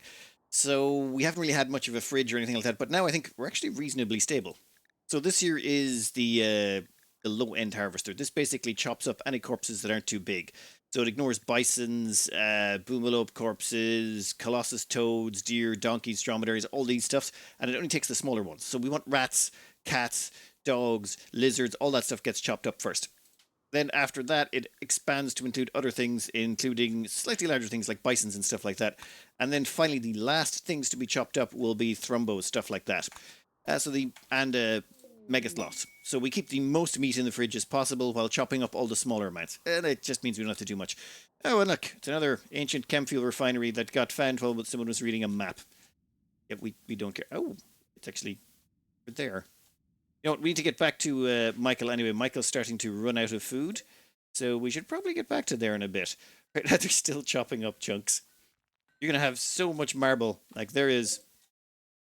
So we haven't really had much of a fridge or anything like that, but now I think we're actually reasonably stable. So this here is the low-end harvester. This basically chops up any corpses that aren't too big. So it ignores bisons, boomalope corpses, colossus toads, deer, donkeys, dromedaries, all these stuffs, and it only takes the smaller ones. So we want rats, cats, dogs, lizards, all that stuff gets chopped up first. Then after that, it expands to include other things, including slightly larger things like bisons and stuff like that. And then finally, the last things to be chopped up will be thrumbos, stuff like that. Megasloths. So we keep the most meat in the fridge as possible while chopping up all the smaller amounts. And it just means we don't have to do much. Oh, and look, it's another ancient chem fuel refinery that got found while someone was reading a map. Yeah, we don't care. Oh, it's actually there. You know what, we need to get back to Michael anyway. Michael's starting to run out of food, so we should probably get back to there in a bit. Right now they're still chopping up chunks. You're going to have so much marble. Like, there is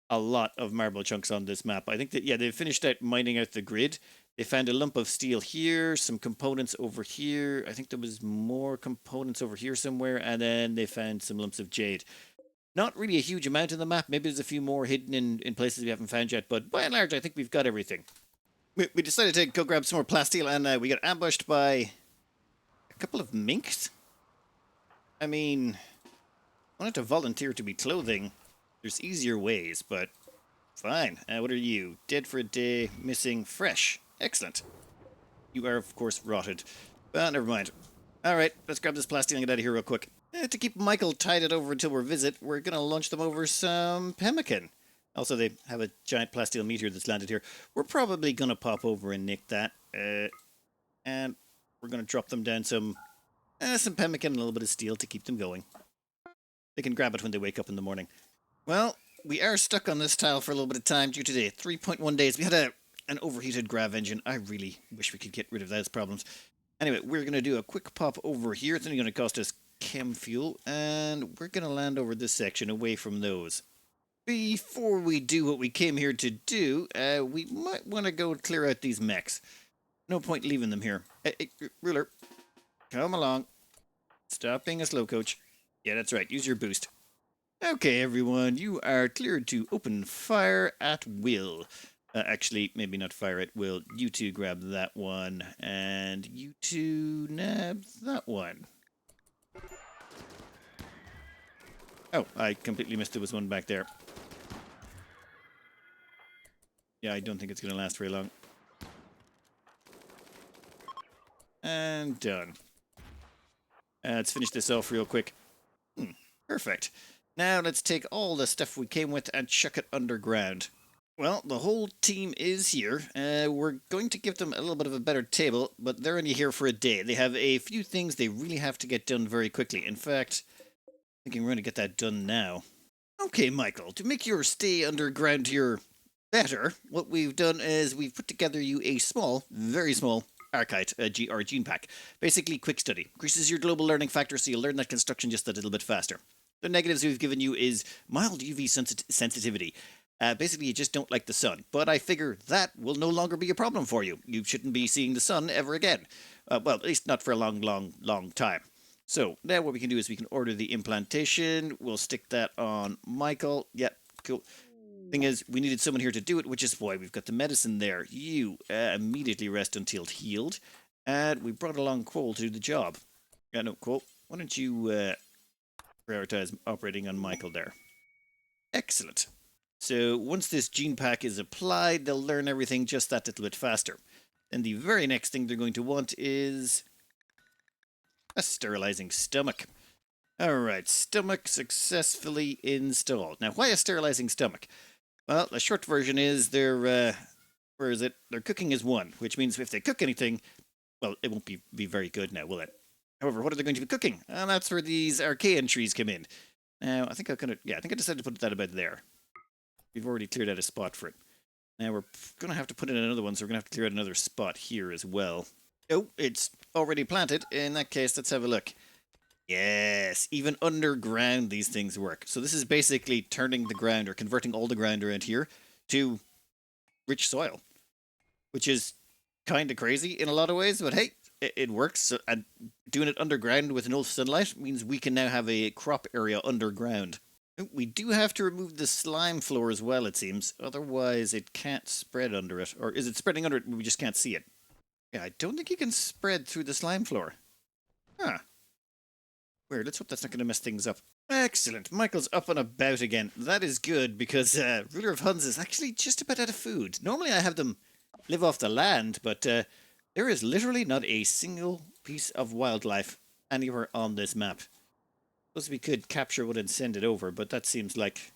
a lot of marble chunks on this map. I think that, yeah, they finished out mining out the grid. They found a lump of steel here, some components over here. I think there was more components over here somewhere, and then they found some lumps of jade. Not really a huge amount in the map. Maybe there's a few more hidden in places we haven't found yet, but by and large, I think we've got everything. We decided to go grab some more plasteel, and we got ambushed by a couple of minks. I mean, I wanted to volunteer to be clothing. There's easier ways, but fine. What are you? Dead for a day, missing, fresh. Excellent. You are, of course, rotted. But never mind. Alright, let's grab this plasteel and get out of here real quick. To keep Michael tided over until we visit, we're going to launch them over some pemmican. Also, they have a giant plasteel meteor that's landed here. We're probably going to pop over and nick that. And we're going to drop them down some pemmican and a little bit of steel to keep them going. They can grab it when they wake up in the morning. Well, we are stuck on this tile for a little bit of time due to the 3.1 days. We had an overheated grav engine. I really wish we could get rid of those problems. Anyway, we're going to do a quick pop over here. It's only going to cost us chem fuel, and we're going to land over this section away from those. Before we do what we came here to do, we might want to go clear out these mechs. No point leaving them here. Hey, Ruler, come along. Stop being a slow coach. Yeah, that's right. Use your boost. Okay, everyone, you are cleared to open fire at will. Actually, maybe not fire at will. You two grab that one, and you two nab that one. Oh, I completely missed there was one back there. Yeah, I don't think it's going to last very long. And done. Let's finish this off real quick. Perfect. Now let's take all the stuff we came with and chuck it underground. Well, the whole team is here. We're going to give them a little bit of a better table, but they're only here for a day. They have a few things they really have to get done very quickly. In fact, I think we're going to get that done now. Okay, Michael, to make your stay underground here better, what we've done is we've put together you a small, very small archite, or gene pack. Basically, quick study. Increases your global learning factor so you'll learn that construction just a little bit faster. The negatives we've given you is mild UV sensitivity. Basically, you just don't like the sun. But I figure that will no longer be a problem for you. You shouldn't be seeing the sun ever again. Well, at least not for a long, long, long time. So now what we can do is we can order the implantation. We'll stick that on Michael. Yep, cool. Thing is, we needed someone here to do it, which is why we've got the medicine there. You immediately rest until healed. And we brought along Quoll to do the job. Yeah, no, Quoll, why don't you prioritize operating on Michael there? Excellent. So once this gene pack is applied, they'll learn everything just that little bit faster. And the very next thing they're going to want is a sterilizing stomach. Alright, stomach successfully installed. Now, why a sterilizing stomach? Well, the short version is their, where is it? Their cooking is 1, which means if they cook anything, well, it won't be very good now, will it? However, what are they going to be cooking? And that's where these archaean trees come in. Now, I think I decided to put that about there. We've already cleared out a spot for it. Now, we're going to have to put in another one, so we're going to have to clear out another spot here as well. Oh, it's already planted. In that case, let's have a look. Yes, even underground these things work. So this is basically turning the ground or converting all the ground around here to rich soil, which is kind of crazy in a lot of ways, but hey, it works. So, and doing it underground with no sunlight means we can now have a crop area underground. We do have to remove the slime floor as well, it seems. Otherwise, it can't spread under it. Or is it spreading under it? We just can't see it. Yeah, I don't think you can spread through the slime floor. Huh. Weird, let's hope that's not going to mess things up. Excellent, Michael's up and about again. That is good, because Ruler of Huns is actually just about out of food. Normally I have them live off the land, but there is literally not a single piece of wildlife anywhere on this map. Suppose we could capture one and send it over, but that seems like...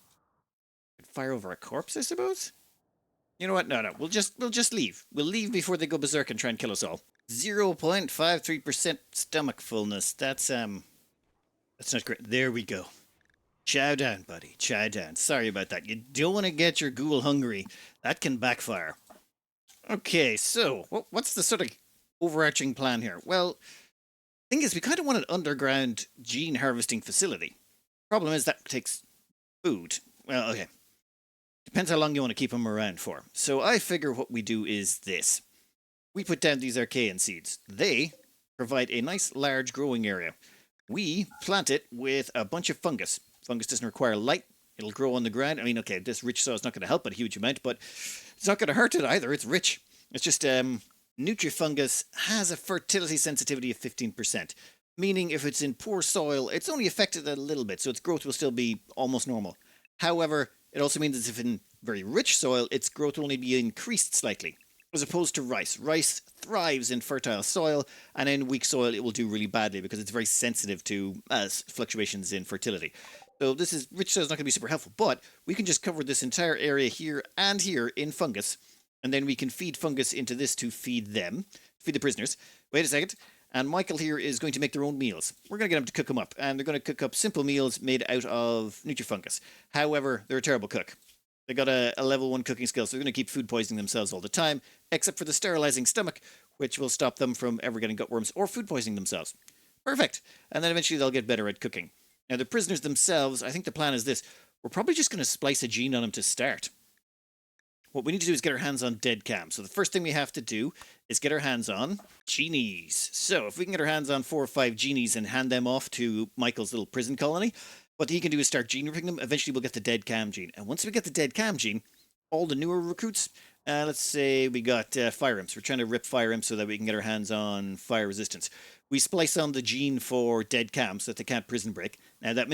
fire over a corpse, I suppose? You know what? No. We'll just leave. We'll leave before they go berserk and try and kill us all. 0.53% stomach fullness. That's not great. There we go. Chow down, buddy. Chow down. Sorry about that. You don't want to get your ghoul hungry. That can backfire. Okay, so what's the sort of overarching plan here? Well, thing is, we kind of want an underground gene harvesting facility. Problem is that takes food. Well, okay. Depends how long you want to keep them around for. So I figure what we do is this. We put down these archaean seeds. They provide a nice large growing area. We plant it with a bunch of fungus. Fungus doesn't require light. It'll grow on the ground. I mean, okay, this rich soil is not going to help it a huge amount, but it's not going to hurt it either. It's rich. It's just Nutrifungus has a fertility sensitivity of 15%, meaning if it's in poor soil, it's only affected a little bit, so its growth will still be almost normal. However, it also means that if in very rich soil, its growth will only be increased slightly, as opposed to rice. Rice thrives in fertile soil, and in weak soil, it will do really badly because it's very sensitive to fluctuations in fertility. So rich soil is not going to be super helpful, but we can just cover this entire area here and here in fungus, and then we can feed fungus into this to feed them, feed the prisoners. Wait a second. And Michael here is going to make their own meals. We're going to get them to cook them up, and they're going to cook up simple meals made out of Nutrifungus. However, they're a terrible cook. They got a level 1 cooking skill, so they're going to keep food poisoning themselves all the time, except for the sterilizing stomach, which will stop them from ever getting gutworms or food poisoning themselves. Perfect. And then eventually they'll get better at cooking. Now, the prisoners themselves, I think the plan is this. We're probably just going to splice a gene on them to start. What we need to do is get our hands on Deadcalm. So the first thing we have to do is get our hands on genies. So if we can get our hands on 4 or 5 genies and hand them off to Michael's little prison colony, what he can do is start gene ripping them. Eventually we'll get the Deadcalm gene. And once we get the Deadcalm gene, all the newer recruits, let's say we got fire imps. We're trying to rip fire imps so that we can get our hands on fire resistance. We splice on the gene for Deadcalm so that they can't prison break. Now that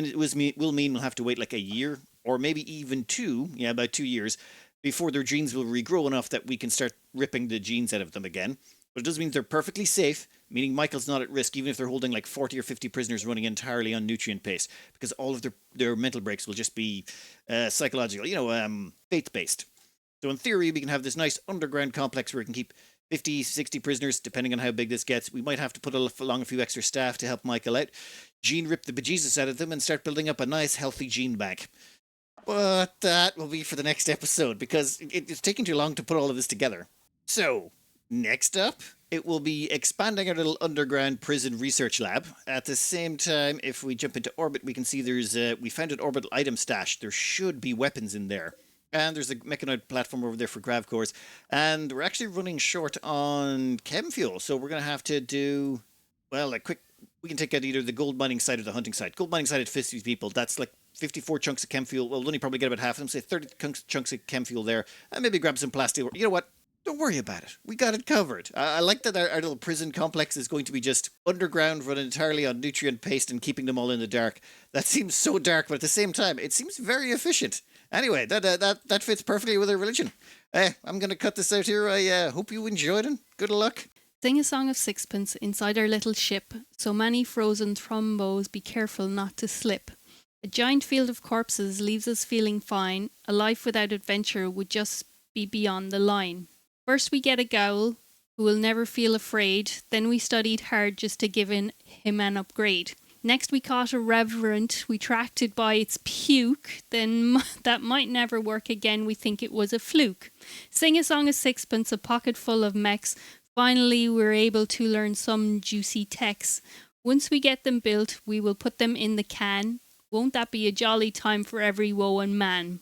will mean we'll have to wait like a year or maybe even 2, about 2 years, before their genes will regrow enough that we can start ripping the genes out of them again. But it doesn't mean they're perfectly safe, meaning Michael's not at risk even if they're holding like 40 or 50 prisoners running entirely on nutrient paste, because all of their mental breaks will just be psychological, faith-based. So in theory, we can have this nice underground complex where we can keep 50, 60 prisoners, depending on how big this gets. We might have to put along a few extra staff to help Michael out, gene rip the bejesus out of them, and start building up a nice, healthy gene bank. But that will be for the next episode because it's taking too long to put all of this together. So, next up, it will be expanding our little underground prison research lab. At the same time, if we jump into orbit, we can see we found an orbital item stash. There should be weapons in there. And there's a mechanoid platform over there for grav cores. And we're actually running short on chem fuel, so we're going to have to do, well, we can take out either the gold mining side or the hunting side. Gold mining side at 50 people, that's like 54 chunks of chem fuel. We'll only probably get about half of them, say 30 chunks of chem fuel there, and maybe grab some plasteel. You know what? Don't worry about it. We got it covered. I like that our little prison complex is going to be just underground, run entirely on nutrient paste and keeping them all in the dark. That seems so dark, but at the same time, it seems very efficient. Anyway, that fits perfectly with our religion. I'm going to cut this out here. I hope you enjoyed it. Good luck. Sing a song of sixpence inside our little ship. So many frozen thrombos, be careful not to slip. A giant field of corpses leaves us feeling fine. A life without adventure would just be beyond the line. First we get a Gowl, who will never feel afraid. Then we studied hard just to give him an upgrade. Next we caught a Revenant. We tracked it by its puke. Then that might never work again. We think it was a fluke. Sing a song of sixpence, a pocket full of mechs. Finally we're able to learn some juicy techs. Once we get them built, we will put them in the can. Won't that be a jolly time for every woe and man?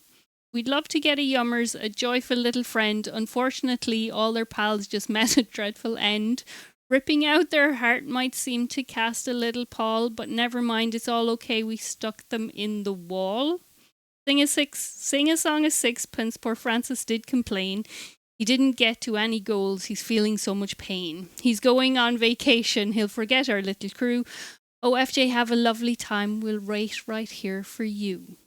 We'd love to get a Yummers, a joyful little friend. Unfortunately, all their pals just met a dreadful end. Ripping out their heart might seem to cast a little pall, but never mind, it's all okay, we stuck them in the wall. Sing a song of sixpence, poor Francis did complain. He didn't get to any goals, he's feeling so much pain. He's going on vacation, he'll forget our little crew. Oh, FJ, have a lovely time, we'll wait right here for you.